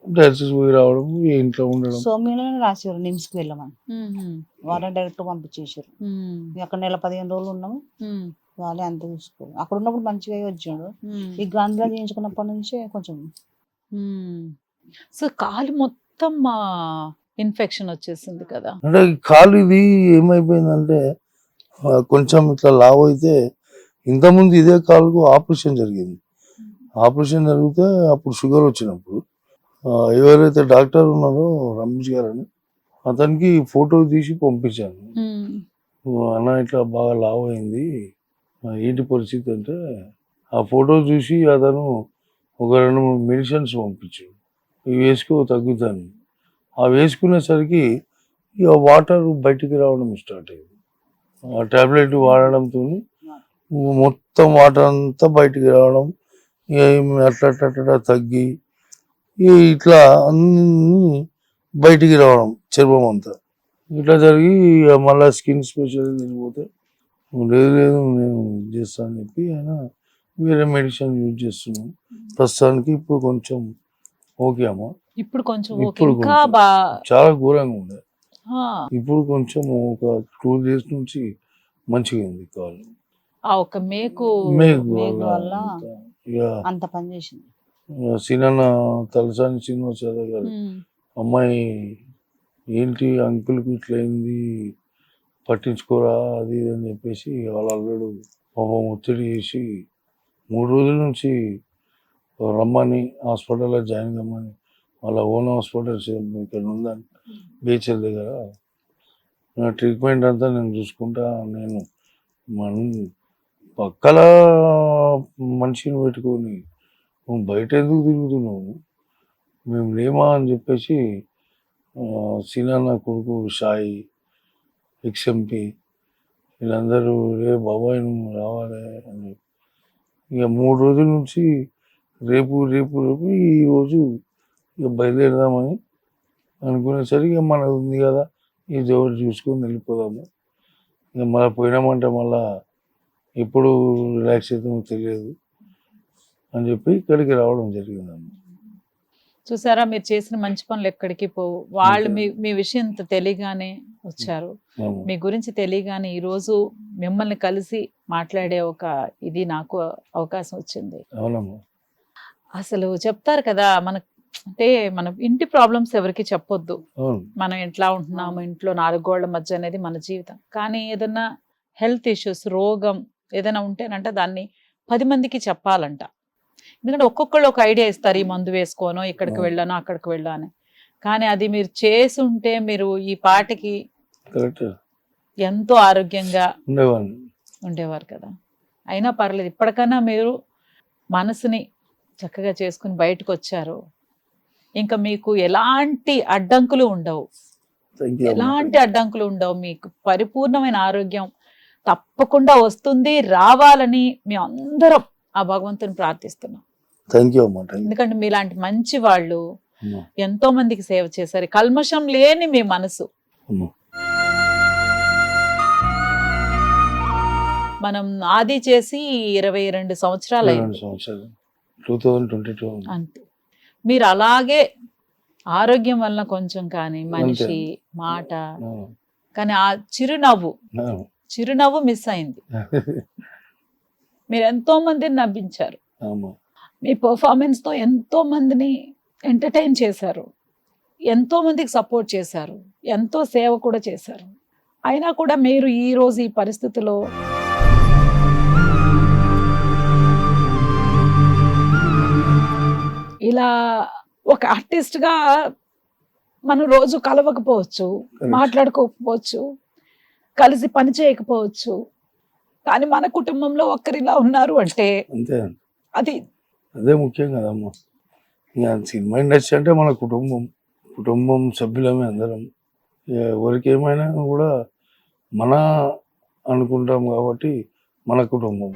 డయాలసిస్ పోయి రావడం, ఇక ఇంట్లో ఉండడం. సోమ్యంలోనే రాశారు, నిమ్స్కి వెళ్ళమని. వాళ్ళే డైరెక్ట్ పంపించేసారు. అక్కడ 15 రోజులు ఉన్నాము. వాళ్ళే అంత చూసుకోరు. అక్కడ ఉన్నప్పుడు మంచిగా వచ్చాడు. ఈ గాంధీలో చేయించుకున్నప్పటి నుంచే కొంచెం. సో కాలు మొత్తం ఇన్ఫెక్షన్ వచ్చేసింది కదా. అంటే ఈ కాలు ఇది ఏమైపోయిందంటే కొంచెం ఇట్లా లావు అయితే, ఇంతకుముందు ఇదే కాలుకు ఆపరేషన్ జరిగింది. ఆపరేషన్ జరిగితే అప్పుడు షుగర్ వచ్చినప్పుడు ఎవరైతే డాక్టర్ ఉన్నారో రమేష్ గారు అని, అతనికి ఫోటో తీసి పంపించాను. అన్న ఇట్లా బాగా లావు అయింది, ఏంటి పరిస్థితి అంటే, ఆ ఫోటో చూసి అతను ఒక 2-3 మెడిసిన్స్ పంపించాడు. ఇవి వేసుకో తగ్గుతాను. ఆ వేసుకునేసరికి ఇక వాటర్ బయటికి రావడం స్టార్ట్ అయింది. ఆ టాబ్లెట్ వాడడంతో మొత్తం వాటర్ అంతా బయటికి రావడం, ఇక అట్లా తగ్గి ఇట్లా అన్ని బయటికి రావడం, చర్మం అంతా ఇట్లా జరిగి మళ్ళీ స్కిన్ స్పెషలిస్ట్ పోతే, లేదు నేను చేస్తాను అని చెప్పి ఆయన వేరే మెడిసిన్ యూజ్ చేస్తున్నాం. ప్రస్తుతానికి ఇప్పుడు కొంచెం ఓకే అమ్మా. ఇప్పుడు కొంచెం ఓకే, ఇప్పుడు ఇంకా కొంచెం చాలా ఘోరంగా ఉండే. ఆ, ఇప్పుడు కొంచెం ఒక 2 days నుంచి మంచిగా ఉంది కాలు. ఆ ఒక మేకు మేఘ మేఘ వల్ల ఇక అంత పని చేసింది. సినన్న తలసాని శ్రీనివాస గారు ఉమ్, అమ్మాయి ఏంటి అంకుల్కి ఇట్లా అయింది పట్టించుకోరా అది ఇది అని చెప్పేసి వాళ్ళ అల్లుడు పాపం ఒత్తిడి చేసి 3 రోజుల నుంచి రమ్మని హాస్పిటల్లో జాయిన్ కమ్మని వాళ్ళ ఓన్ హాస్పిటల్స్ ఇక్కడ ఉందని బీచర్ దగ్గర నా ట్రీట్మెంట్ అంతా నేను చూసుకుంటా. నేను పక్కల మనిషిని పెట్టుకొని నువ్వు బయట ఎందుకు తిరుగుతున్నావు, మేము లేమా అని చెప్పేసి సినాన్న కొడుకు సాయి ఎక్స్ఎంపీ వీళ్ళందరూ రే బాబాయ్ నువ్వు రావాలి అని ఇక 3 రోజుల నుంచి రేపు రేపు రేపు ఈరోజు ఇక బయలుదేరదామని అనుకునేసరికి ఇక మనది ఉంది కదా ఈ జోడు చూసుకొని వెళ్ళిపోదాము. ఇక మళ్ళీ పోయినామంటే మళ్ళా ఎప్పుడు రిలాక్స్ అవుతామో తెలియదు అని చెప్పి ఇక్కడికి రావడం జరిగిందమ్మ. చూసారా మీరు చేసిన మంచి పనులు ఎక్కడికి పోవు. వాళ్ళు అంతే. మీ విషయం తెలియగానే వచ్చారు, అవును. మీ గురించి తెలియగానే ఈ రోజు మిమ్మల్ని కలిసి మాట్లాడే ఒక ఇది నాకు అవకాశం వచ్చింది. అవునమ్మా. అసలు చెప్తారు కదా అంటే మన ఇంటి ప్రాబ్లమ్స్ ఎవరికి చెప్పొద్దు, అవును. మనం ఎట్లా ఉంటున్నాము ఇంట్లో 4 గోళ్ల మధ్య అనేది మన జీవితం. కానీ ఏదన్నా హెల్త్ ఇష్యూస్ రోగం ఏదైనా ఉంటేనంట దాన్ని 10 మందికి చెప్పాలంట. ఎందుకంటే ఒక్కొక్కళ్ళు ఒక ఐడియా ఇస్తారు, ఈ మందు వేసుకోనో ఇక్కడికి వెళ్ళానో అక్కడికి వెళ్ళాను. కానీ అది మీరు చేసి ఉంటే మీరు ఈ పాటికి కరెక్ట్ ఎంతో ఆరోగ్యంగా ఉండేవాడిని. ఉండేవారు కదా. అయినా పర్లేదు, ఇప్పటికన్నా మీరు మనసుని చక్కగా చేసుకుని బయటకు వచ్చారు. ఇంకా మీకు ఎలాంటి అడ్డంకులు ఉండవు, Thank you అమ్మా. ఎలాంటి అడ్డంకులు ఉండవు. మీకు పరిపూర్ణమైన ఆరోగ్యం తప్పకుండా వస్తుంది, రావాలని మేము అందరం ఆ భగవంతుని ప్రార్థిస్తున్నాం. థ్యాంక్ యూ అమ్మా. థ్యాంక్ ఎందుకంటే మీలాంటి మంచి వాళ్ళు యూ ఎంతో మందికి సేవ చేశారు. కల్మషం లేని మీ మనసు. అమ్మా. మనం ఆది చేసి 22 సంవత్సరాలు 22 అయింది సంవత్సరాలు 2022 అంతే. మీరు అలాగే ఆరోగ్యం వల్ల కొంచెం కానీ మనిషి మాట అవును. కానీ ఆ చిరునవ్వు అవును. చిరునవ్వు మిస్ అయింది. మీరు ఎంతో మందిని నవ్వించారు, అమ్మా. మీ పర్ఫార్మెన్స్ తో ఎంతో మందిని ఎంటర్టైన్ చేశారు, ఎంతో మందికి సపోర్ట్ చేశారు, ఎంతో సేవ కూడా చేశారు. అయినా కూడా మీరు ఈ రోజు ఈ పరిస్థితిలో ఇలా ఒక ఆర్టిస్ట్ గా మనం రోజు కలవకపోవచ్చు, మాట్లాడుకోకపోవచ్చు, కలిసి పని చేయకపోవచ్చు, కానీ మన కుటుంబంలో ఒక్కరిలా ఉన్నారు అంటే అంతే, అది అదే ముఖ్యం కదమ్మా. ఇక సినిమా ఇండస్ట్రీ అంటే మన కుటుంబం సభ్యులమే అందరం. ఎవరికి ఏమైనా కూడా మన అనుకుంటాం కాబట్టి మన కుటుంబం.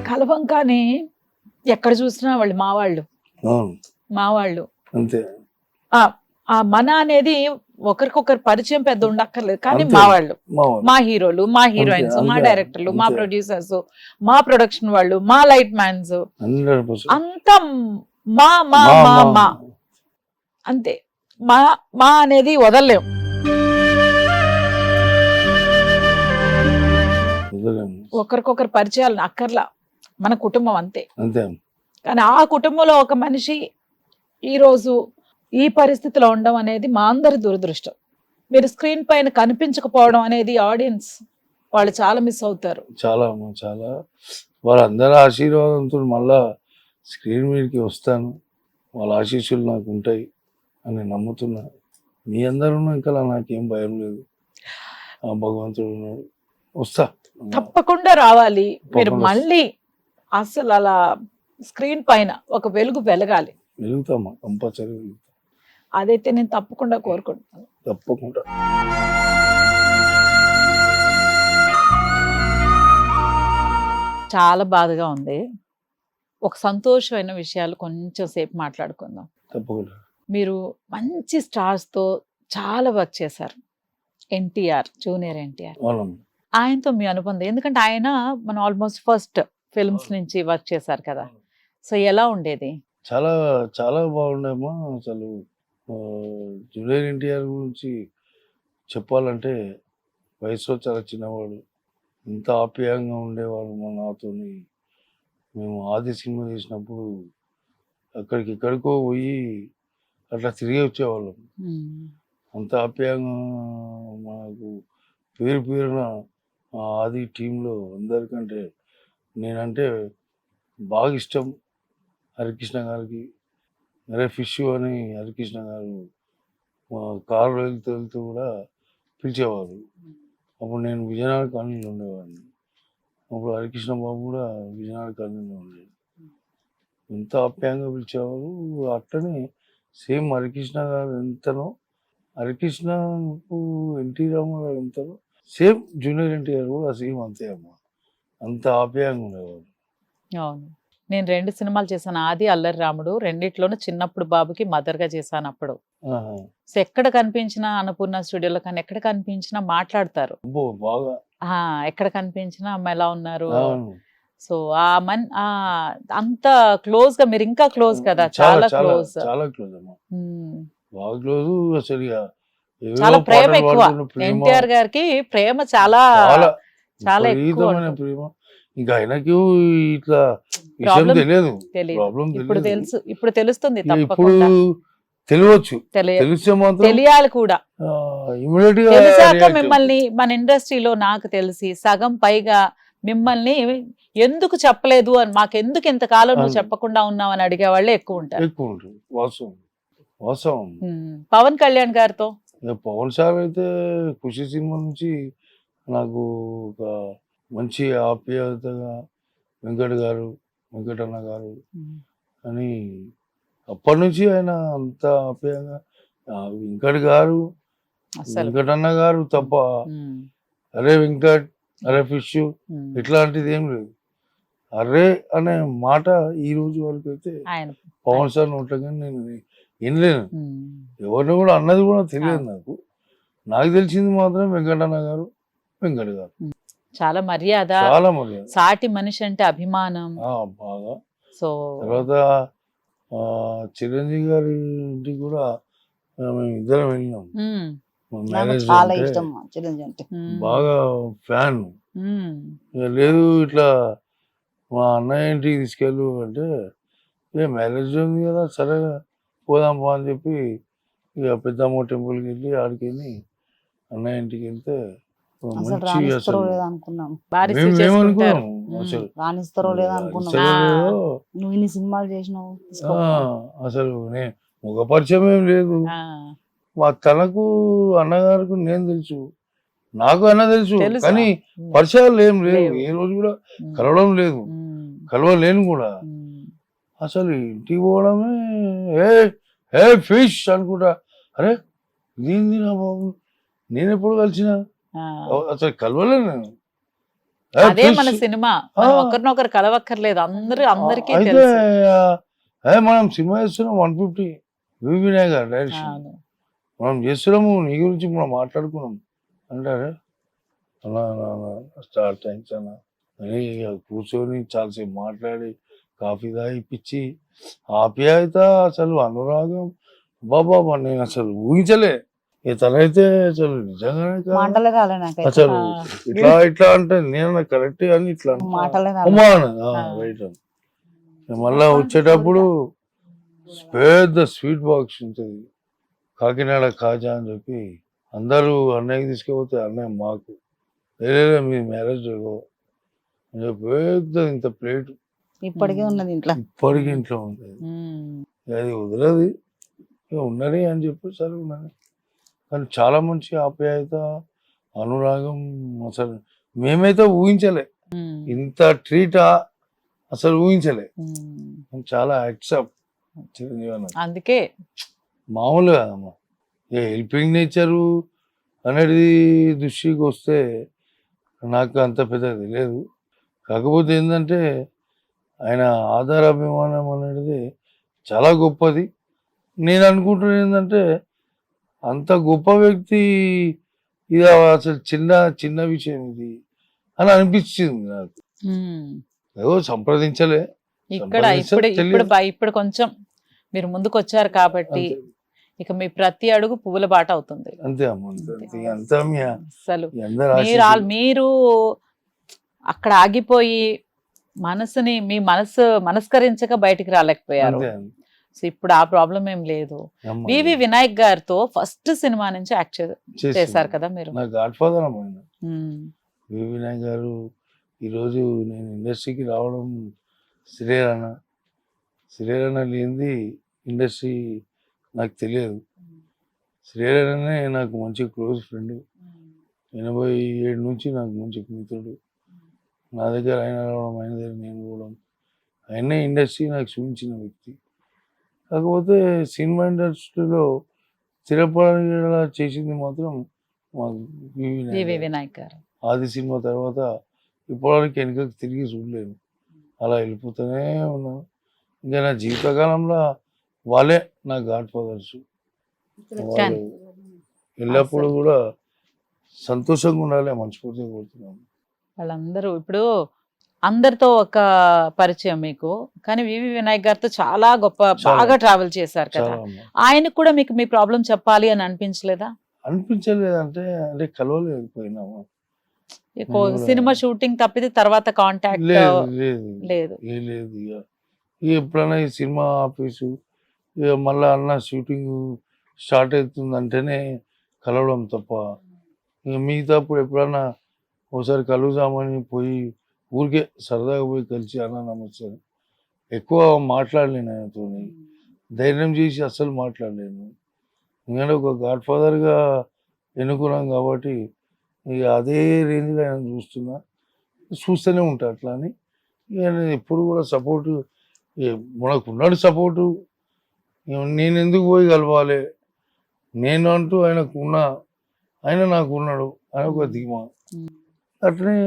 కలవం కానీ ఎక్కడ చూసినా వాళ్ళు అవును. మా వాళ్ళు అంతే. ఆ మన అనేది ఒకరికొకరు పరిచయం పెద్ద ఉండక్కర్లేదు, కానీ అంతే. మా వాళ్ళు, మా మా హీరోలు, మా హీరోయిన్స్, మా అంతే. డైరెక్టర్లు, మా అంతే. ప్రొడ్యూసర్స్, మా ప్రొడక్షన్ వాళ్ళు, మా లైట్ మ్యాన్స్ 100%. అంతా మా మా మా మా అంతే. మా మా అనేది వదలలేం. వదలలేము. ఒకరికొకరు పరిచయాలు అక్కర్లా, మన కుటుంబం అంతే. అంతే. కానీ ఆ కుటుంబంలో ఒక మనిషి ఈరోజు ఈ పరిస్థితిలో ఉండడం అనేది మా అందరి దురదృష్టం. మీరు స్క్రీన్ పైన కనిపించకపోవడం అనేది ఆడియన్స్ వాళ్ళు చాలా మిస్ అవుతారు. చాలా చాలా వాళ్ళందరూ ఆశీర్వాదంతో మళ్ళా స్క్రీన్ మీదకి వస్తాను, వాళ్ళ ఆశీస్సులు నాకు ఉంటాయి అని నమ్ముతున్నా. మీ అందరూ ఇంకా నాకేం భయం లేదు, ఆ భగవంతుడు ఉన్నాడు, వస్తా తప్పకుండా రావాలి మీరు. తప్పకుండా. మళ్ళీ అసలు అలా స్క్రీన్ పైన ఒక వెలుగు వెలగాలి, వెలుగుతామా, కంపల్సరీ వెలుగుతాం, అదైతే నేను తప్పకుండా కోరుకుంటున్నాను. తప్పకుండా. చాలా బాధగా ఉంది. ఒక సంతోషమైన విషయాలు కొంచెం సేపు మాట్లాడుకుందాం. తప్పకుండా. మీరు మంచి స్టార్స్ తో చాలా వర్క్ చేశారు. ఎన్టీఆర్, జూనియర్ ఎన్టీఆర్, అవునమ్మా. ఆయనతో మీ అనుబంధం, ఎందుకంటే ఆయన మన ఆల్మోస్ట్ ఫస్ట్ ఫిల్మ్స్ నుంచి వర్క్ చేశారు కదా, సో ఎలా ఉండేది? చాలా చాలా బాగుండేమ్మా. అసలు జూనియర్ ఎన్టీఆర్ గురించి చెప్పాలంటే వయసులో చాలా చిన్నవాడు, ఇంత ఆప్యాయంగా ఉండేవాడు మా నాతోని. మేము ఆది సినిమా చేసినప్పుడు అక్కడికి ఎక్కడికో పోయి అట్లా తిరిగి వచ్చేవాళ్ళం. అంత ఆప్యాయంగా మనకు పేరు పేరున ఆ ఆది టీంలో అందరికంటే నేనంటే బాగా ఇష్టం హరికృష్ణ గారికి. అరే ఫిష్ అని హరికృష్ణ గారు మా కారులో వెళ్తూ కూడా పిలిచేవారు. అప్పుడు నేను విజయనగర కాలనీలో ఉండేవాడిని. అప్పుడు హరికృష్ణ బాబు కూడా విజయనగర కాలనీలో ఉండేది. ఎంత ఆప్యాయంగా పిలిచేవారు. అట్లనే సేమ్ హరికృష్ణ గారు ఎంతనో, హరికృష్ణ ఎన్టీ రామారావు ఎంతనో సేమ్ జూనియర్ ఎన్టీఆర్ కూడా సేమ్ అంతే అమ్మా. అంత ఆప్యాయంగా ఉండేవారు. అవును, నేను 2 సినిమాలు చేశాను, ఆది అల్లరి రాముడు. రెండిట్లోనూ చిన్నప్పుడు బాబుకి మదర్ గా చేశాను అప్పుడు. ఆహా. సో ఎక్కడ కనిపించినా అన్నపూర్ణ స్టూడియోలో కానీ ఎక్కడ కనిపించినా మాట్లాడతారు. అబ్బో బాగా. ఎక్కడ కనిపించినా అమ్మ ఎలా ఉన్నారు. అవును. సో అంత క్లోజ్ గా, మీరు ఇంకా క్లోజ్ కదా, చాలా క్లోజ్. చాలా క్లోజ్ అమ్మా, బాగా క్లోజ్. అసలు ఇక ఏవేవో చాలా ప్రేమ పాటలు ఎక్కువ. పాడుకున్న ప్రేమ, ఎన్టీఆర్ గారికి ప్రేమ చాలా చాలా చాలా ఎక్కువ విపరీతమైన ఉంటుంది. ప్రేమ. ఇంకా ఆయనకి ఇట్లా విషయం Problem తెలియదు, తెలీదు. ప్రాబ్లం ఇప్పుడు తెలియదు. తెలుసు, ఇప్పుడు తెలుస్తుంది ఇప్పుడు తప్పకుండా. తెలియవచ్చు, తెలియ- తెలిస్తే మాత్రం తెలియాలి కూడా. ఇమీడియట్ గా తెలిసాక react మిమ్మల్ని మన ఇండస్ట్రీలో నాకు తెలిసి సగం పైగా మిమ్మల్ని ఎందుకు చెప్పలేదు అని, మాకెందుకు ఇంతకాలం నువ్వు అవును. చెప్పకుండా ఉన్నావు అని అడిగే వాళ్ళే ఎక్కువ ఉంటారు. ఎక్కువ ఉంటుంది. వాస్తవం వాస్తవం. పవన్ కళ్యాణ్ గారితో ఇక పవన్ సార్ అయితే ఖుషి సినిమా నుంచి నాకు ఒక మంచి ఆప్యాయతగా వెంకటన్న గారు అని అప్పటి నుంచి ఆయన అంత ఆప్యాయంగా వెంకట్ గారు అసలు వెంకటన్న గారు తప్ప అరే వెంకట్, అరే ఫిష్ ఇట్లాంటిది ఏం లేదు. అరే అనే మాట ఈ రోజు వరకు అయితే ఆయన పవన్ సార్ నోట్ల కానీ నేను వినలేను. ఎవరిని కూడా అన్నది కూడా తెలియదు నాకు. నాకు తెలిసింది మాత్రం వెంకటన్న గారు, వెంకట్ గారు చాలా మర్యాద, చాలా మర్యాద, సాటి మనిషి అంటే అభిమానం. బాగా. సో తర్వాత చిరంజీవి గారి ఇంటికి కూడా మేము ఇద్దరం వెళ్ళినాం. మా నాకు మ్యారేజ్ చాలా అంటే ఇష్టం చిరంజీవి అంటే. బాగా ఫ్యాన్. లేదు ఇట్లా మా అన్నయ్య ఇంటికి తీసుకెళ్ళు అంటే ఇక మ్యారేజ్ ఉంది కదా, సరే పోదాం పో అని చెప్పి ఇక పెద్దమ్మ టెంపుల్కి వెళ్ళి ఆడికి వెళ్ళి అన్నయ్య ఇంటికి వెళ్తే అసలు మంచి రాణిస్తారో అసలు లేదా అనుకున్నాం. మేమేమనుకున్నాం అసలు రాణిస్తారో లేదా అనుకున్నాం. ఇస్తారో లేదో. నువ్వు ఇన్ని సినిమాలు చేసినావు, అసలు ముఖ పరిచయం ఏం లేదు. మా తనకు అన్నగారికి నేను తెలుసు, నాకు అన్న తెలుసు, తెలుసా? కానీ పరిచయాలు ఏం లేవు. లేవు. ఏ రోజు కూడా కలవడం లేదు, కలవలేను కూడా. అసలు ఇంటికి పోవడమే ఏ ఫిష్ అనుకుంటా. అరే ఇదేంది నా బాబు, నేను ఎప్పుడు కలిసిన, అసలు కలవలేను నేను. ఏ అదే fish. మన సినిమా, ఒకరినొకరు కలవక్కర్లేదు, అందరికీ అయితే తెలుసు. మనం సినిమా చేస్తున్నాం 150 వినాయక్ గారు డైరెక్షన్, అవును. మనం చేస్తున్నాము, నీ గురించి మనం మాట్లాడుకున్నాం అంటారే అలా స్టార్ట్ థ్యాంక్స్ అన్న అని ఇక కూర్చొని చాలాసేపు మాట్లాడి కాఫీ తాగిపించి ఆప్యాయత, అసలు అనురాగం, బాబా నేను అసలు ఊహించలే. తనైతే అసలు నిజంగానే కాదు. మాటలే రాలే నాకు, అసలు ఇట్లా అంటే నేను కరెక్ట్ అని ఇట్లా మాటలే రాలే. అమ్మా రైట్ అని. మళ్ళా వచ్చేటప్పుడు పెద్ద స్వీట్ బాక్స్ ఉంటుంది, కాకినాడ కాజా అని చెప్పి అందరూ అన్నయ్యకి తీసుకుపోతే అన్నయ్య మాకు వేరే మీ మ్యారేజ్ పెద్ద ఇంత ప్లేట్ ఇప్పటికే ఉన్నది ఇంట్లో. ఇప్పటికి ఇంట్లో ఉంటుంది. అది వదలది ఇక ఉన్నది అని చెప్పి సరే ఉన్నది. కానీ చాలా మంచి ఆప్యాయత, అనురాగం. అసలు మేమైతే ఊహించలే ఇంత ట్రీటా, అసలు ఊహించలే. చాలా యాక్సెప్ట్ చిరంజీవి అన్న, అందుకే మామూలు కాదమ్మా. ఏ హెల్పింగ్ నేచరు అనేది దృష్టికి వస్తే నాకు అంత పెద్దగా తెలియదు. కాకపోతే ఏంటంటే ఆయన ఆధారాభిమానం అనేది చాలా గొప్పది. నేను అనుకుంటున్నాను ఏంటంటే అంత గొప్ప వ్యక్తి ఇది అసలు చిన్న విషయం ఇది అని అనిపించింది నాకు. ఏవో సంప్రదించలే. ఇక్కడ సంప్రదించలే, ఇప్పుడు ఇప్పుడు తెలియదు. ఇప్పుడు కొంచెం మీరు ముందుకు వచ్చారు కాబట్టి అంతే. ఇక మీ ప్రతి అడుగు పువ్వుల బాట అవుతుంది. అంతే అమ్మ, అంతే అంతే. అంతా అసలు మీ అందరి మీరు ఆశీస్సులు. మీరు అక్కడ ఆగిపోయి మీ మనస్కరించక బయటికి రాలేకపోయారు. అంతే అంతే. సో ఇప్పుడు ఆ ప్రాబ్లం ఏం లేదు. అమ్మ, వివి వినాయక్ గారితో ఫస్ట్ సినిమా నుంచి యాక్ట్ చేసింది. చేశారు కదా మీరు. నా గాడ్ ఫాదర్ అమ్మ ఆయన. ఉమ్, వి వినాయక్ గారు ఈరోజు నేను ఇండస్ట్రీకి రావడం శ్రీరణ లేనిది ఇండస్ట్రీ నాకు తెలియదు. శ్రీరణనే నాకు మంచి క్లోజ్ ఫ్రెండ్. 87 నుంచి నాకు మంచి మిత్రుడు. నా దగ్గర ఆయన రావడం, ఆయన దగ్గర నేను పోవడం, ఆయనే ఇండస్ట్రీ నాకు చూపించిన వ్యక్తి. కాకపోతే సినిమా ఇండస్ట్రీలో స్థిరపడేలా చేసింది మాత్రం మా వి వినాయక్ వివి గారు. వినాయక్ గారు. ఆది సినిమా తర్వాత ఇప్పటివరకు వెనుకకు తిరిగి చూడలేను. అలా వెళ్ళిపోతూనే ఉన్నాను. ఇంకా నా జీవితకాలంలో వాళ్ళే నా గాడ్ ఫాదర్స్. వాళ్ళు ఎల్లప్పుడూ కూడా సంతోషంగా ఉండాలి, మనస్ఫూర్తిగా కోరుతున్నాను. వాళ్ళందరూ ఇప్పుడు అందరితో ఒక పరిచయం మీకు, కానీ వివి వినాయక్ గారితో చాలా బాగా ట్రావెల్ చేశారు కదా. చాలా అమ్మా. ఆయనకు కూడా మీకు మీ ప్రాబ్లం చెప్పాలి అని అనిపించలేదా? అనిపించలేదంటే అంటే కలవలేకపోయినాము. సినిమా షూటింగ్ తప్పితే తర్వాత కాంటాక్ట్ లేదు లేదు లేదు. లేదు. ఇక ఎప్పుడైనా ఈ సినిమా ఆఫీసు ఇక మళ్ళీ అన్న షూటింగ్ స్టార్ట్ అవుతుందంటేనే కలవడం తప్ప ఇక మిగతాప్పుడు ఎప్పుడన్నా ఒకసారి కలుద్దామని పోయి ఊరికే సరదాగా పోయి కలిసి అన్న నమస్తే ఎక్కువ మాట్లాడలేను ఆయనతో. ధైర్యం చేసి అస్సలు మాట్లాడలేను. ఎందుకంటే ఒక గాడ్ ఫాదర్గా ఎన్నుకున్నాం కాబట్టి ఇక అదే రేంజ్లో ఆయన చూస్తూనే ఉంటా అట్లా అని. ఇక నేను ఎప్పుడు కూడా సపోర్టు మనకు ఉన్నాడు సపోర్టు. నేను ఎందుకు పోయి కలవాలి, నేను అంటూ ఆయనకు ఉన్నా, ఆయన నాకు ఉన్నాడు, ఆయన ఒక ధీమా. అట్లనే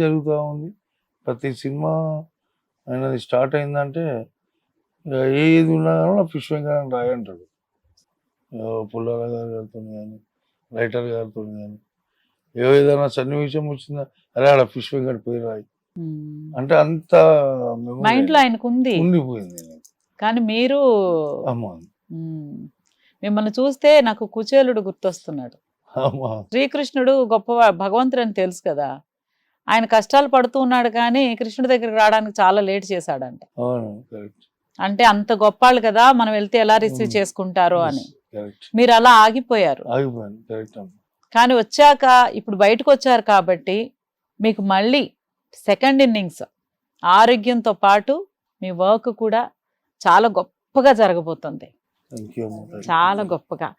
జరుగుతూ ఉంది. ప్రతి సినిమా ఆయనది స్టార్ట్ అయిందంటే ఇక ఏది ఉన్నా కానీ ఫిష్ వెంకట రాయంటాడు. పుల్లాల గారితో కానీ రైటర్ గారితో కానీ ఏదైనా సన్నివేశం వచ్చిందా, అరే ఆడ ఫిష్ వెంకట పోయి రాయి అంటే అంత మైండ్ లో ఆయనకు ఉంది. ఉండిపోయింది. కానీ మీరు అమ్మా మిమ్మల్ని చూస్తే నాకు కుచేలుడు గుర్తొస్తున్నాడు. అమ్మా శ్రీకృష్ణుడు గొప్ప భగవంతుడు అని తెలుసు కదా. ఆయన కష్టాలు పడుతూ ఉన్నాడు కానీ కృష్ణుడి దగ్గరికి రావడానికి చాలా లేట్ చేశాడంట. అవును, కరెక్ట్. అంటే అంత గొప్పాళ్ళు కదా, మనం వెళ్తే ఎలా రిసీవ్ చేసుకుంటారో అని. కరెక్ట్, మీరు అలా ఆగిపోయారు. ఆగిపోయాను. కరెక్ట్ అమ్మా. కానీ వచ్చాక ఇప్పుడు బయటకు వచ్చారు కాబట్టి మీకు మళ్ళీ సెకండ్ ఇన్నింగ్స్ ఆరోగ్యంతో పాటు మీ వర్క్ కూడా చాలా గొప్పగా జరగబోతుంది. థ్యాంక్ యూ అమ్మా. చాలా గొప్పగా.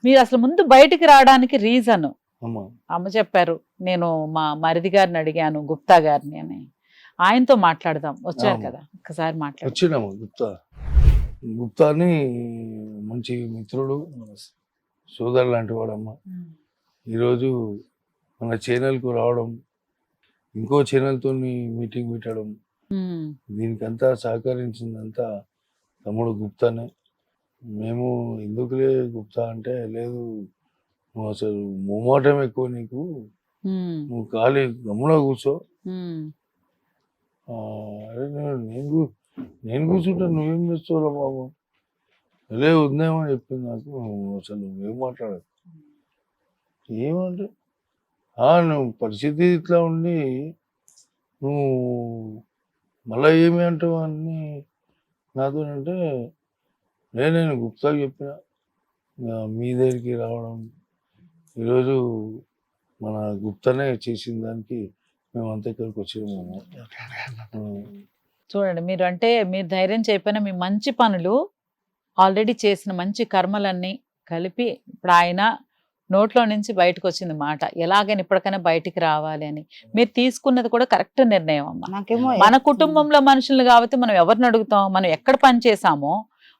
మీరు అసలు ముందు బయటికి రావడానికి రీజన్ అమ్మా అమ్మ చెప్పారు. నేను మా మరిది గారిని అడిగాను, గుప్తా గారిని అని. ఆయనతో మాట్లాడదాం వచ్చారు కదా, ఒక్కసారి మాట్లాడు. వచ్చినాము. గుప్తాని మంచి మిత్రుడు, సోదరు లాంటి వాడమ్మా. ఈరోజు మన ఛానల్కు రావడం, ఇంకో ఛానల్తో మీటింగ్ పెట్టడం, దీనికంతా సహకరించిందంతా తమ్ముడు గుప్తానే. మేము ఎందుకులే గుప్తా అంటే, లేదు నువ్వు అసలు మొమాటం ఎక్కువ నీకు, నువ్వు ఖాళీ గమ్మున కూర్చో. అరే నేను కూర్చుంటా, నువ్వేం చేస్తావురా బాబు, లే ఉందేమో చెప్పింది నాకు. అసలు నువ్వేం మాట్లాడదు. ఏమంటే నువ్వు పరిస్థితి ఇట్లా ఉండి నువ్వు మళ్ళీ ఏమి అంటావు అని నాతో అంటే, నేను గుప్తాకి చెప్పిన మీ దగ్గరికి రావడం. ఈరోజు మన గుప్తానే చేసిన దానికి మేమంతా ఇక్కడికి వచ్చాము. చూడండి, మీరు అంటే మీరు ధైర్యం చెప్పిన మీ మంచి పనులు ఆల్రెడీ చేసిన మంచి కర్మలన్నీ కలిపి ఇప్పుడు ఆయన నోట్లో నుంచి బయటకు వచ్చింది మాట, ఎలాగైనా ఇప్పటికైనా బయటికి రావాలి అని. మీరు తీసుకున్నది కూడా కరెక్ట్ నిర్ణయం అమ్మ. నాకేమో మన కుటుంబంలో మనుషులు కాబట్టి మనం ఎవరిని అడుగుతాం, మనం ఎక్కడ పని చేసామో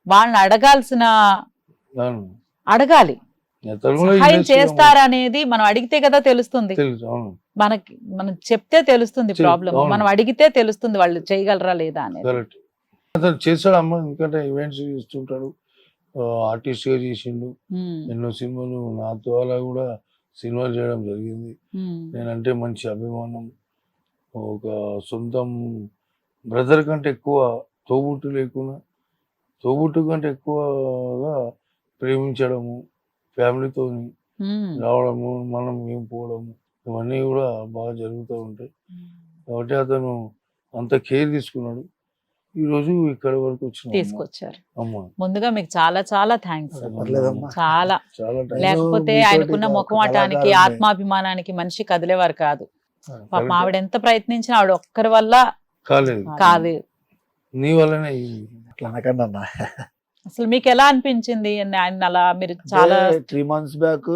వాళ్ళని అడగాలి. సహాయం చేస్తారనేది మనం అడిగితే కదా తెలుస్తుంది. మనం చెప్తే తెలుస్తుంది ప్రాబ్లం, మనం అడిగితే తెలుస్తుంది వాళ్ళు చేయగలరా లేదా అనేది. అతను చేస్తాడమ్మా. ఎందుకంటే ఈవెంట్స్ చేస్తుంటాడు, ఆర్టిస్ట్ గా చేసిండు. ఎన్నో సినిమాలు నా ద్వారా కూడా సినిమాలు చేయడం జరిగింది. నేనంటే మంచి అభిమానం, ఒక సొంతం బ్రదర్ కంటే ఎక్కువ తోబుట్టు లేకుండా తోబుట్టు కంటే ఎక్కువగా ప్రేమించడము, ఫ్యామిలీతో రావడము, మనం మేము పోవడము, ఇవన్నీ కూడా బాగా జరుగుతూ ఉంటాయి. కాబట్టి అతను అంత కేర్ తీసుకున్నాడు. ఈ రోజు ఇక్కడ వరకు వచ్చిన తీసుకొచ్చారు. అమ్మ ముందుగా మీకు చాలా చాలా థ్యాంక్స్. పర్లేదమ్మా. చాలా చాలా లేకపోతే మీతోటి ఆయనకున్న ఒక ముఖమాటానికి కళాకారుడిని. ఆత్మాభిమానానికి మనిషి కదిలేవారు కాదు. పాపం correct. ఆవిడ ఎంత ప్రయత్నించినా ఆవిడ ఒక్కరి వల్ల కాలేదు, కాదు. నీ వల్లనే అయ్యింది. అట్లా అనకండి అన్న. అసలు మీకు ఎలా అనిపించింది ఆయన అలా మీరు చాలా 3 months బ్యాక్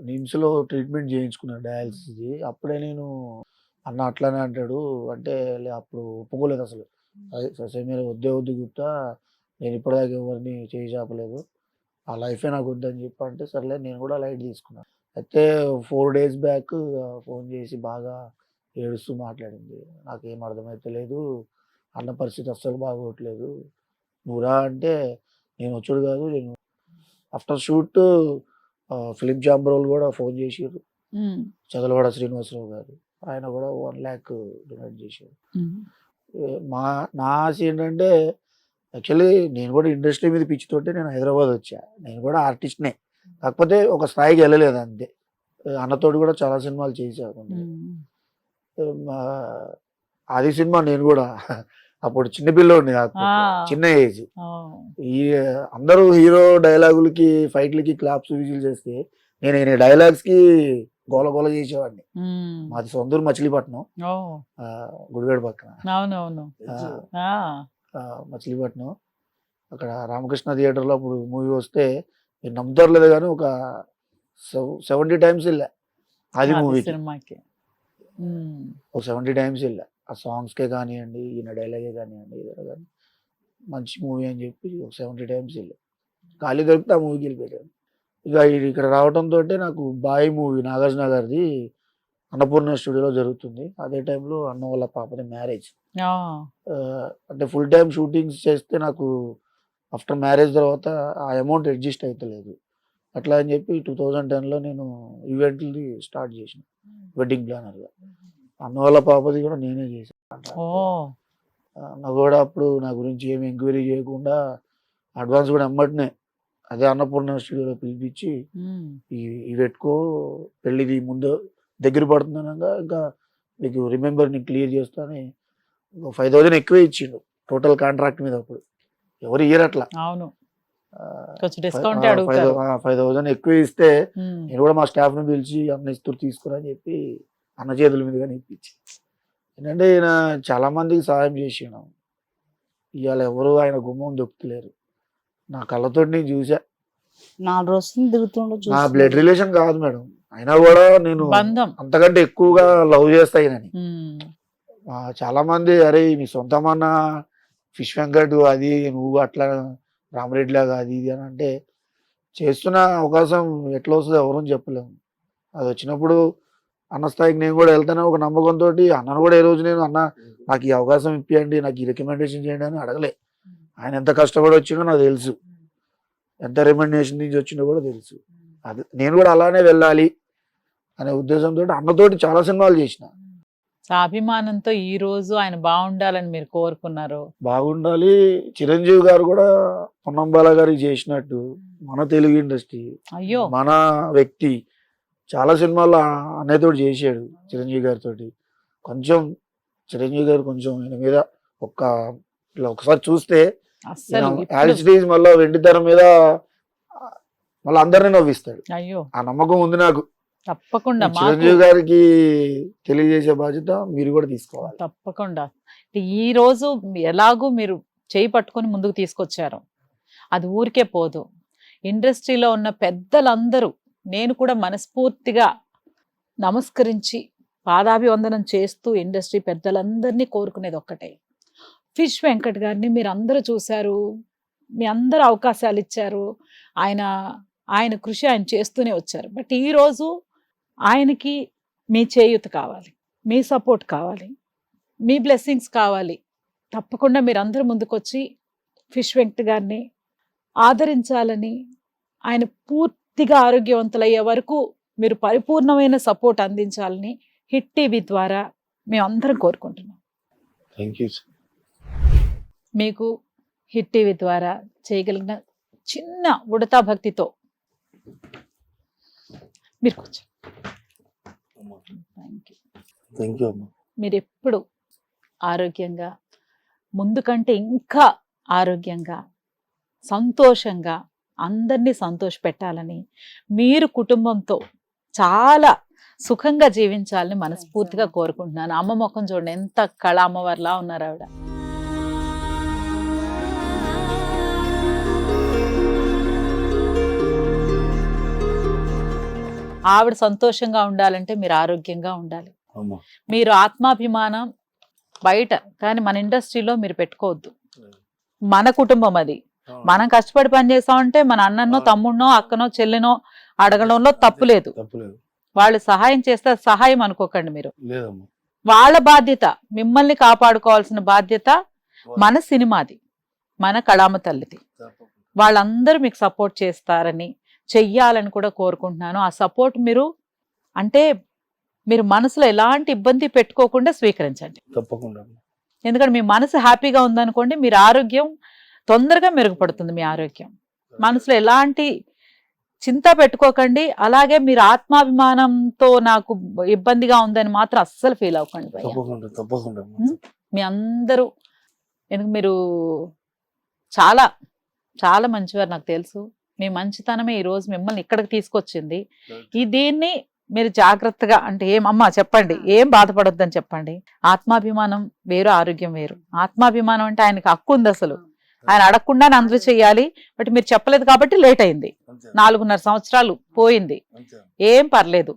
నిమ్స్ లో ట్రీట్మెంట్ చేయించుకున్నాను డయాలసిస్. అప్పుడే నేను అన్న అట్లానే అంటాడు అంటే అప్పుడు ఒప్పుకోలేదు అసలు. సరే మీరు వద్దే వద్దు గుప్తా, నేను ఇప్పటిదాకా ఎవరిని చేయి చాపలేదు, ఆ లైఫే నాకు వద్దని చెప్పి అంటే సర్లే నేను కూడా లైట్ తీసుకున్నాను. అయితే 4 days బ్యాక్ ఫోన్ చేసి బాగా ఏడుస్తూ మాట్లాడింది. నాకేం అర్థమైతలేదు, అన్న పరిస్థితి అస్సలు బాగోట్లేదు, నువ్వు రా అంటే నేను వచ్చాడు కాదు. నేను ఆఫ్టర్ షూట్ ఫిలిం ఛాంబర్ వాళ్ళు కూడా ఫోన్ చేసారు, చదలవాడ శ్రీనివాసరావు గారు, ఆయన కూడా 1 lakh డొనేట్ చేశారు. నా ఆశ ఏంటంటే యాక్చువల్లీ నేను కూడా ఇండస్ట్రీ మీద పిచ్చితోటి నేను హైదరాబాద్ వచ్చా. నేను కూడా ఆర్టిస్ట్నే, కాకపోతే ఒక స్థాయికి వెళ్ళలేదు అంతే. అన్నతోటి కూడా చాలా సినిమాలు చేశాను. ఆది సినిమా నేను కూడా అప్పుడు చిన్నపిల్లోడిని, చిన్న ఏజ్. ఈ అందరూ హీరో డైలాగులకి ఫైట్లకి క్లాప్స్ విజిల్ చేస్తే నేను డైలాగ్స్ కి గోల గోల చేసేవాడిని. మాది సొంతూరు మచిలీపట్నం, గుడివాడ పక్కన. అవునవును. మచిలీపట్నం అక్కడ రామకృష్ణ థియేటర్లో అప్పుడు మూవీ వస్తే మీరు నమ్ముతారు లేదు కానీ ఒక 70 times వెళ్ళా అది మూవీకి. సినిమాకి ఒక 70 times వెళ్ళా. ఆ సాంగ్స్కే కానివ్వండి, ఈయన డైలాగే కానివ్వండి, ఏదైనా కానీ మంచి మూవీ అని చెప్పి ఒక 70 times వెళ్ళా. ఖాళీ దొరికితే ఆ మూవీకి వెళ్ళిపోయాను. ఇక ఇక్కడ రావడంతో నాకు బాయ్ మూవీ నాగార్జున గారిది అన్నపూర్ణ స్టూడియోలో జరుగుతుంది. అదే టైంలో అన్న వాళ్ళ పాపది మ్యారేజ్. అంటే ఫుల్ టైం షూటింగ్స్ చేస్తే నాకు ఆఫ్టర్ మ్యారేజ్ తర్వాత ఆ అమౌంట్ అడ్జస్ట్ అవుతలేదు. అట్లా అని చెప్పి 2010లో నేను ఈవెంట్ది స్టార్ట్ చేసిన వెడ్డింగ్ ప్లానర్గా. అన్న వాళ్ళ పాపది కూడా నేనే చేశాను. నాకు కూడా అప్పుడు నా గురించి ఏమి ఎంక్వైరీ చేయకుండా అడ్వాన్స్ కూడా అమ్మటనే అదే అన్నపూర్ణ స్టూడియోలో పిలిపించి ఈ పెట్టుకో, పెళ్ళిది ముందు దగ్గర పడుతుందనగా ఇంకా మీకు రిమెంబర్ నేను క్లియర్ చేస్తాను 5,000 ఎక్కువ ఇచ్చిండు టోటల్ కాంట్రాక్ట్ మీద. అప్పుడు ఎవరు ఇయ్యరు అట్లా. 5,000 ఎక్కువ ఇస్తే నేను కూడా మా స్టాఫ్ ని పిలిచి అన్న ఇస్తూ తీసుకురా అని చెప్పి అన్న చేతుల మీదుగా ఇప్పించి. ఏంటంటే ఈయన చాలా మందికి సహాయం చేసాను. ఇవాళ ఎవరు ఆయన గుమ్మం దొక్కుతలేరు. నా కళ్ళతో నేను చూసా. 4 రోజులు తిరుగుతుండో నా బ్లడ్ రిలేషన్ కాదు మేడం, అయినా కూడా నేను అంతకంటే ఎక్కువగా లవ్ చేస్తా ఈయనని. చాలా మంది అరే నీ సొంతమన్న ఫిష్ వెంకట్ అది నువ్వు అట్లా రామరెడ్డి లాగా అది ఇది అని అంటే చేస్తున్న అవకాశం ఎట్లా వస్తుందో ఎవరూ చెప్పలేము. అది వచ్చినప్పుడు అన్న స్థాయికి నేను కూడా వెళ్తాను ఒక నమ్మకంతో. అన్నను కూడా ఏ రోజు నేను అన్న నాకు ఈ అవకాశం ఇప్పియండి, నాకు ఈ రికమెండేషన్ చేయండి అని అడగలే. ఆయన ఎంత కష్టపడి వచ్చిందో నాకు తెలుసు, ఎంత రికమెండేషన్ నుంచి వచ్చిందో కూడా తెలుసు. అది నేను కూడా అలానే వెళ్ళాలి అనే ఉద్దేశంతో అన్నతోటి చాలా సినిమాలు చేసిన. అభిమానంతో ఈ రోజు ఆయన బాగుండాలని మీరు కోరుకున్నారు. బాగుండాలి. చిరంజీవి గారు కూడా పొన్నంబాల గారికి చేసినట్టు మన తెలుగు ఇండస్ట్రీ అయ్యో మన వ్యక్తి చాలా సినిమాల్లో అన్నయ్యతోటి చేశాడు. చిరంజీవి గారితో కొంచెం చిరంజీవి గారు కొంచెం ఆయన మీద ఒకసారి చూస్తే యాక్చువల్లీ మళ్ళీ వెండితెర మీద మళ్ళీ అందరినీ నవ్విస్తాడు. అయ్యో ఆ నమ్మకం ఉంది నాకు. తప్పకుండా చిరంజీవి గారికి తెలియజేసే బాధ్యత మీరు కూడా తీసుకోవాలి. తప్పకుండా. ఈ రోజు ఎలాగూ మీరు చేయి పట్టుకొని ముందుకు తీసుకొచ్చారు, అది ఊరికే పోదు. ఇండస్ట్రీలో ఉన్న పెద్దలందరూ నేను కూడా మనస్ఫూర్తిగా నమస్కరించి పాదాభివందనం చేస్తూ ఇండస్ట్రీ పెద్దలందరినీ కోరుకునేది ఒక్కటే, ఫిష్ వెంకట్ గారిని మీరు అందరూ చూశారు, మీ అందరూ అవకాశాలు ఇచ్చారు, ఆయన కృషి ఆయన చేస్తూనే వచ్చారు. బట్ ఈరోజు ఆయనకి మీ చేయూత కావాలి, మీ సపోర్ట్ కావాలి, మీ బ్లెస్సింగ్స్ కావాలి. తప్పకుండా మీరు అందరూ ముందుకొచ్చి ఫిష్ వెంకట్ గారిని ఆదరించాలని, ఆయన పూర్తిగా ఆరోగ్యవంతులయ్యే వరకు మీరు పరిపూర్ణమైన సపోర్ట్ అందించాలని హిట్ టీవీ ద్వారా మేము అందరం కోరుకుంటున్నాం. Thank you. మీకు హిట్ టీవీ ద్వారా చేయగలిగిన చిన్న ఉడతా భక్తితో మీరు కొంచెం థ్యాంక్ యూ అమ్మా. మీరు ఎప్పుడు ఆరోగ్యంగా ముందు కంటే ఇంకా ఆరోగ్యంగా సంతోషంగా అందరినీ సంతోషపెట్టాలని మీరు కుటుంబంతో చాలా సుఖంగా జీవించాలని మనస్ఫూర్తిగా కోరుకుంటున్నాను. అమ్మ ముఖం చూడండి, ఎంత కళ అమ్మవారిలా ఉన్నారు ఆవిడ. ఆవిడ సంతోషంగా ఉండాలంటే మీరు ఆరోగ్యంగా ఉండాలి. అమ్మా. మీరు ఆత్మాభిమానం బయట కానీ మన ఇండస్ట్రీలో మీరు పెట్టుకోవద్దు. మన కుటుంబం అది. మనం కష్టపడి పని చేసామంటే మన అన్ననో తమ్ముడినో అక్కనో చెల్లినో అడగడంలో తప్పు లేదు. తప్పులేదు. వాళ్ళు సహాయం చేస్తే అది సహాయం అనుకోకండి మీరు. లేదమ్మా. వాళ్ళ బాధ్యత, మిమ్మల్ని కాపాడుకోవాల్సిన బాధ్యత మన సినిమాది, మన కళామ తల్లిది. వాళ్ళందరూ మీకు సపోర్ట్ చేస్తారని చెయ్యాలని కూడా కోరుకుంటున్నాను. ఆ సపోర్ట్ మీరు అంటే మీరు మనసులో ఎలాంటి ఇబ్బంది పెట్టుకోకుండా స్వీకరించండి. తప్పకుండా. ఎందుకంటే మీ మనసు హ్యాపీగా ఉందనుకోండి, మీరు ఆరోగ్యం తొందరగా మెరుగుపడుతుంది. మీ ఆరోగ్యం మనసులో ఎలాంటి చింత పెట్టుకోకండి. అలాగే మీరు ఆత్మాభిమానంతో నాకు ఇబ్బందిగా ఉందని మాత్రం అస్సలు ఫీల్ అవ్వకండి భయ్యా. తప్పకుండా తప్పకుండా. మీ అందరూ ఎందుకు మీరు చాలా చాలా మంచివారు, నాకు తెలుసు. మీ మంచితనమే ఈ రోజు మిమ్మల్ని ఇక్కడికి తీసుకొచ్చింది. దీన్ని మీరు జాగ్రత్తగా అంటే ఏమమ్మా చెప్పండి, ఏం బాధపడొద్దని చెప్పండి. ఆత్మాభిమానం వేరు, ఆరోగ్యం వేరు. ఆత్మాభిమానం అంటే ఆయనకి హక్కు ఉంది, అసలు ఆయన అడగకుండానే అందరూ చెయ్యాలి. బట్ మీరు చెప్పలేదు కాబట్టి లేట్ అయింది. 4.5 సంవత్సరాలు పోయింది. ఏం పర్లేదు.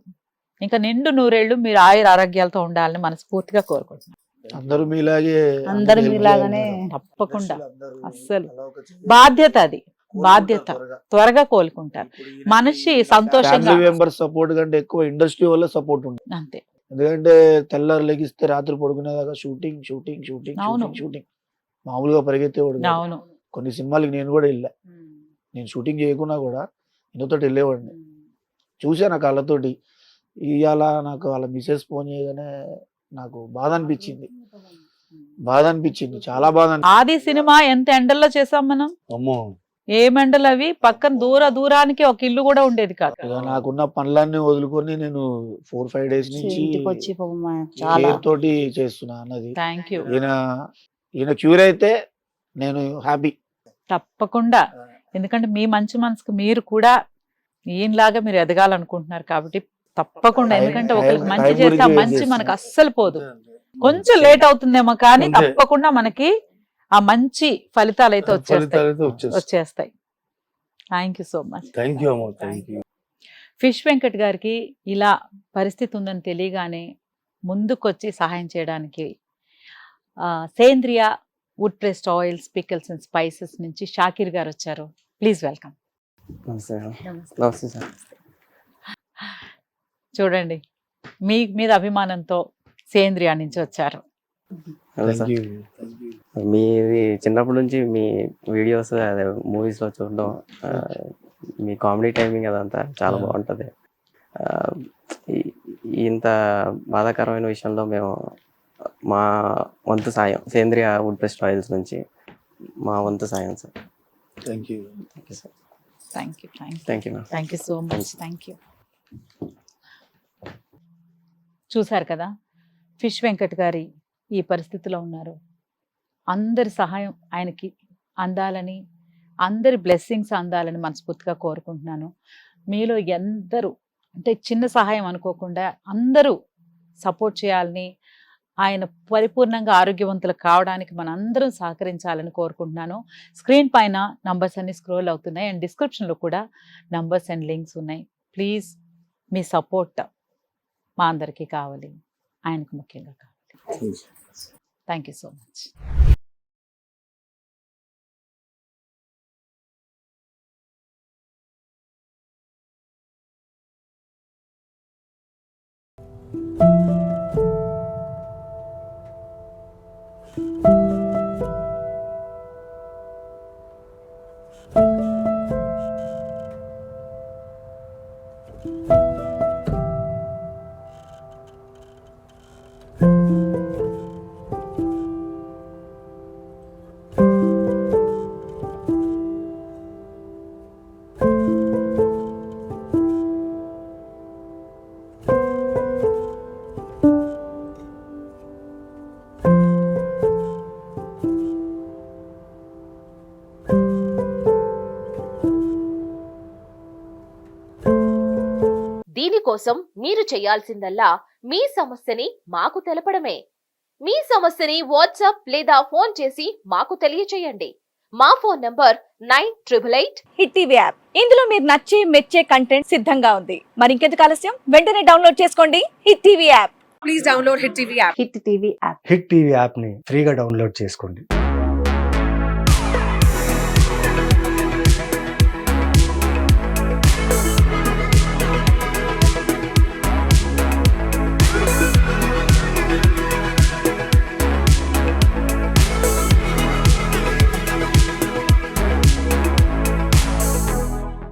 ఇంకా నిండు నూరేళ్లు మీరు ఆయుర ఆరోగ్యాలతో ఉండాలని మనస్ఫూర్తిగా కోరుకుంటున్నాను. అందరూ మీలాగే అందరూ మీలాగానే తప్పకుండా. అస్సలు బాధ్యత అది, బాధ్యత. త్వరగా కోలుకుంటారు. మనిషి సంతోషంగా మెంబర్ సపోర్ట్ కంటే ఎక్కువ ఇండస్ట్రీ వల్ల సపోర్ట్ ఉంది. అంతే. ఎందుకంటే తెల్లారు లెగిస్తే రాత్రి పడుకునేదాకా షూటింగ్ షూటింగ్ షూటింగ్ అవును. షూటింగ్ షూటింగ్ మామూలుగా పరిగెత్తేవాడు కాదు. అవును. కొన్ని సినిమాలకి నేను కూడా వెళ్ళా. నేను షూటింగ్ చేయకున్నా కూడా ఇంతతోటి వెళ్ళేవాడిని. చూసాను కళ్ళతోటి. ఇవాళ నాకు వాళ్ళ మిసెస్ ఫోన్ చేయగానే నాకు బాధ అనిపించింది. చాలా బాధ ఆది సినిమా ఎంత ఎండల్లో చేసాం మనం. అమ్మో. ఏం ఎండలు అవి. పక్కన దూరానికి ఒక ఇల్లు కూడా ఉండేది కాదు. ఇక నాకున్న పనులన్నీ వదులుకొని నేను 4-5 డేస్ నుంచి ఇంటికి వచ్చి పాపం చాలా care తోటి చేస్తున్నా అన్నది. Thank you. ఈయన క్యూర్ అయితే నేను హ్యాపీ. తప్పకుండా. ఎందుకంటే మీ మంచి మనసుకు మీరు కూడా ఈయనలాగా మీరు ఎదగాలనుకుంటున్నారు కాబట్టి తప్పకుండా. ఎందుకంటే ఒకరికి మంచి చేస్తే ఆ మంచి మనకు అస్సలు పోదు. కొంచెం లేట్ అవుతుందేమో కానీ అంతే. తప్పకుండా మనకి ఆ మంచి ఫలితాలు అయితే వచ్చేస్తాయి. Thank you so much. Thank you అమ్మా. Thank you. ఫిష్ వెంకట్ గారికి ఇలా పరిస్థితి ఉందని తెలియగానే ముందుకొచ్చి సహాయం చేయడానికి Sendriya wood pressed oils, pickles and spices నుంచి షాకీర్ గారు వచ్చారు. Please welcome. నమస్తే సార్. చూడండి, మీ మీద అభిమానంతో సేంద్రియ నుంచి వచ్చారు. Hello sir. మీది చిన్నప్పటి నుంచి మీ వీడియోస్ అదే మూవీస్లో చూడడం, మీ కామెడీ టైమింగ్ అదంతా చాలా బాగుంటుంది. ఇంత బాధాకరమైన విషయంలో మేము మా వంతు సాయం సేంద్రియ వుడ్ ప్రెస్డ్ ఆయిల్స్ నుంచి మా వంతు సాయం sir. Thank you. Sir. Thank you. Thank you. Thank you so much. Thank you. చూశారు కదా, ఫిష్ వెంకట్ గారి ఈ పరిస్థితిలో ఉన్నారు. అందరి సహాయం ఆయనకి అందాలని, అందరి బ్లెస్సింగ్స్ అందాలని మనస్ఫూర్తిగా కోరుకుంటున్నాను. మీలో ఎందరూ అంటే చిన్న సహాయం అనుకోకుండా అందరూ సపోర్ట్ చేయాలని, ఆయన పరిపూర్ణంగా ఆరోగ్యవంతులు కావడానికి మనందరం సహకరించాలని కోరుకుంటున్నాను. స్క్రీన్ పైన నంబర్స్ అన్ని స్క్రోల్ అవుతున్నాయి అండ్ డిస్క్రిప్షన్లో కూడా నంబర్స్ అండ్ లింక్స్ ఉన్నాయి. ప్లీజ్ మీ సపోర్ట్ మా అందరికీ కావాలి, ఆయనకు ముఖ్యంగా కావాలి. Thank you so much. కోసం మీరు చేయాల్సిందల్లా మీ సమస్యని మాకు తెలపడమే. మీ సమస్యని వాట్సాప్ లేదా ఫోన్ చేసి మాకు తెలియచేయండి. మా phone number 9888. Hit TV app ఇందులో మీరు నచ్చే మెచ్చే కంటెంట్ సిద్ధంగా ఉంది. మరి ఇంకెందుకు ఆలస్యం, వెంటనే డౌన్లోడ్ చేసుకోండి hit TV app. Please download hit TV app. Hit TV app. Hit TV యాప్ని ఫ్రీగా డౌన్లోడ్ చేసుకోండి.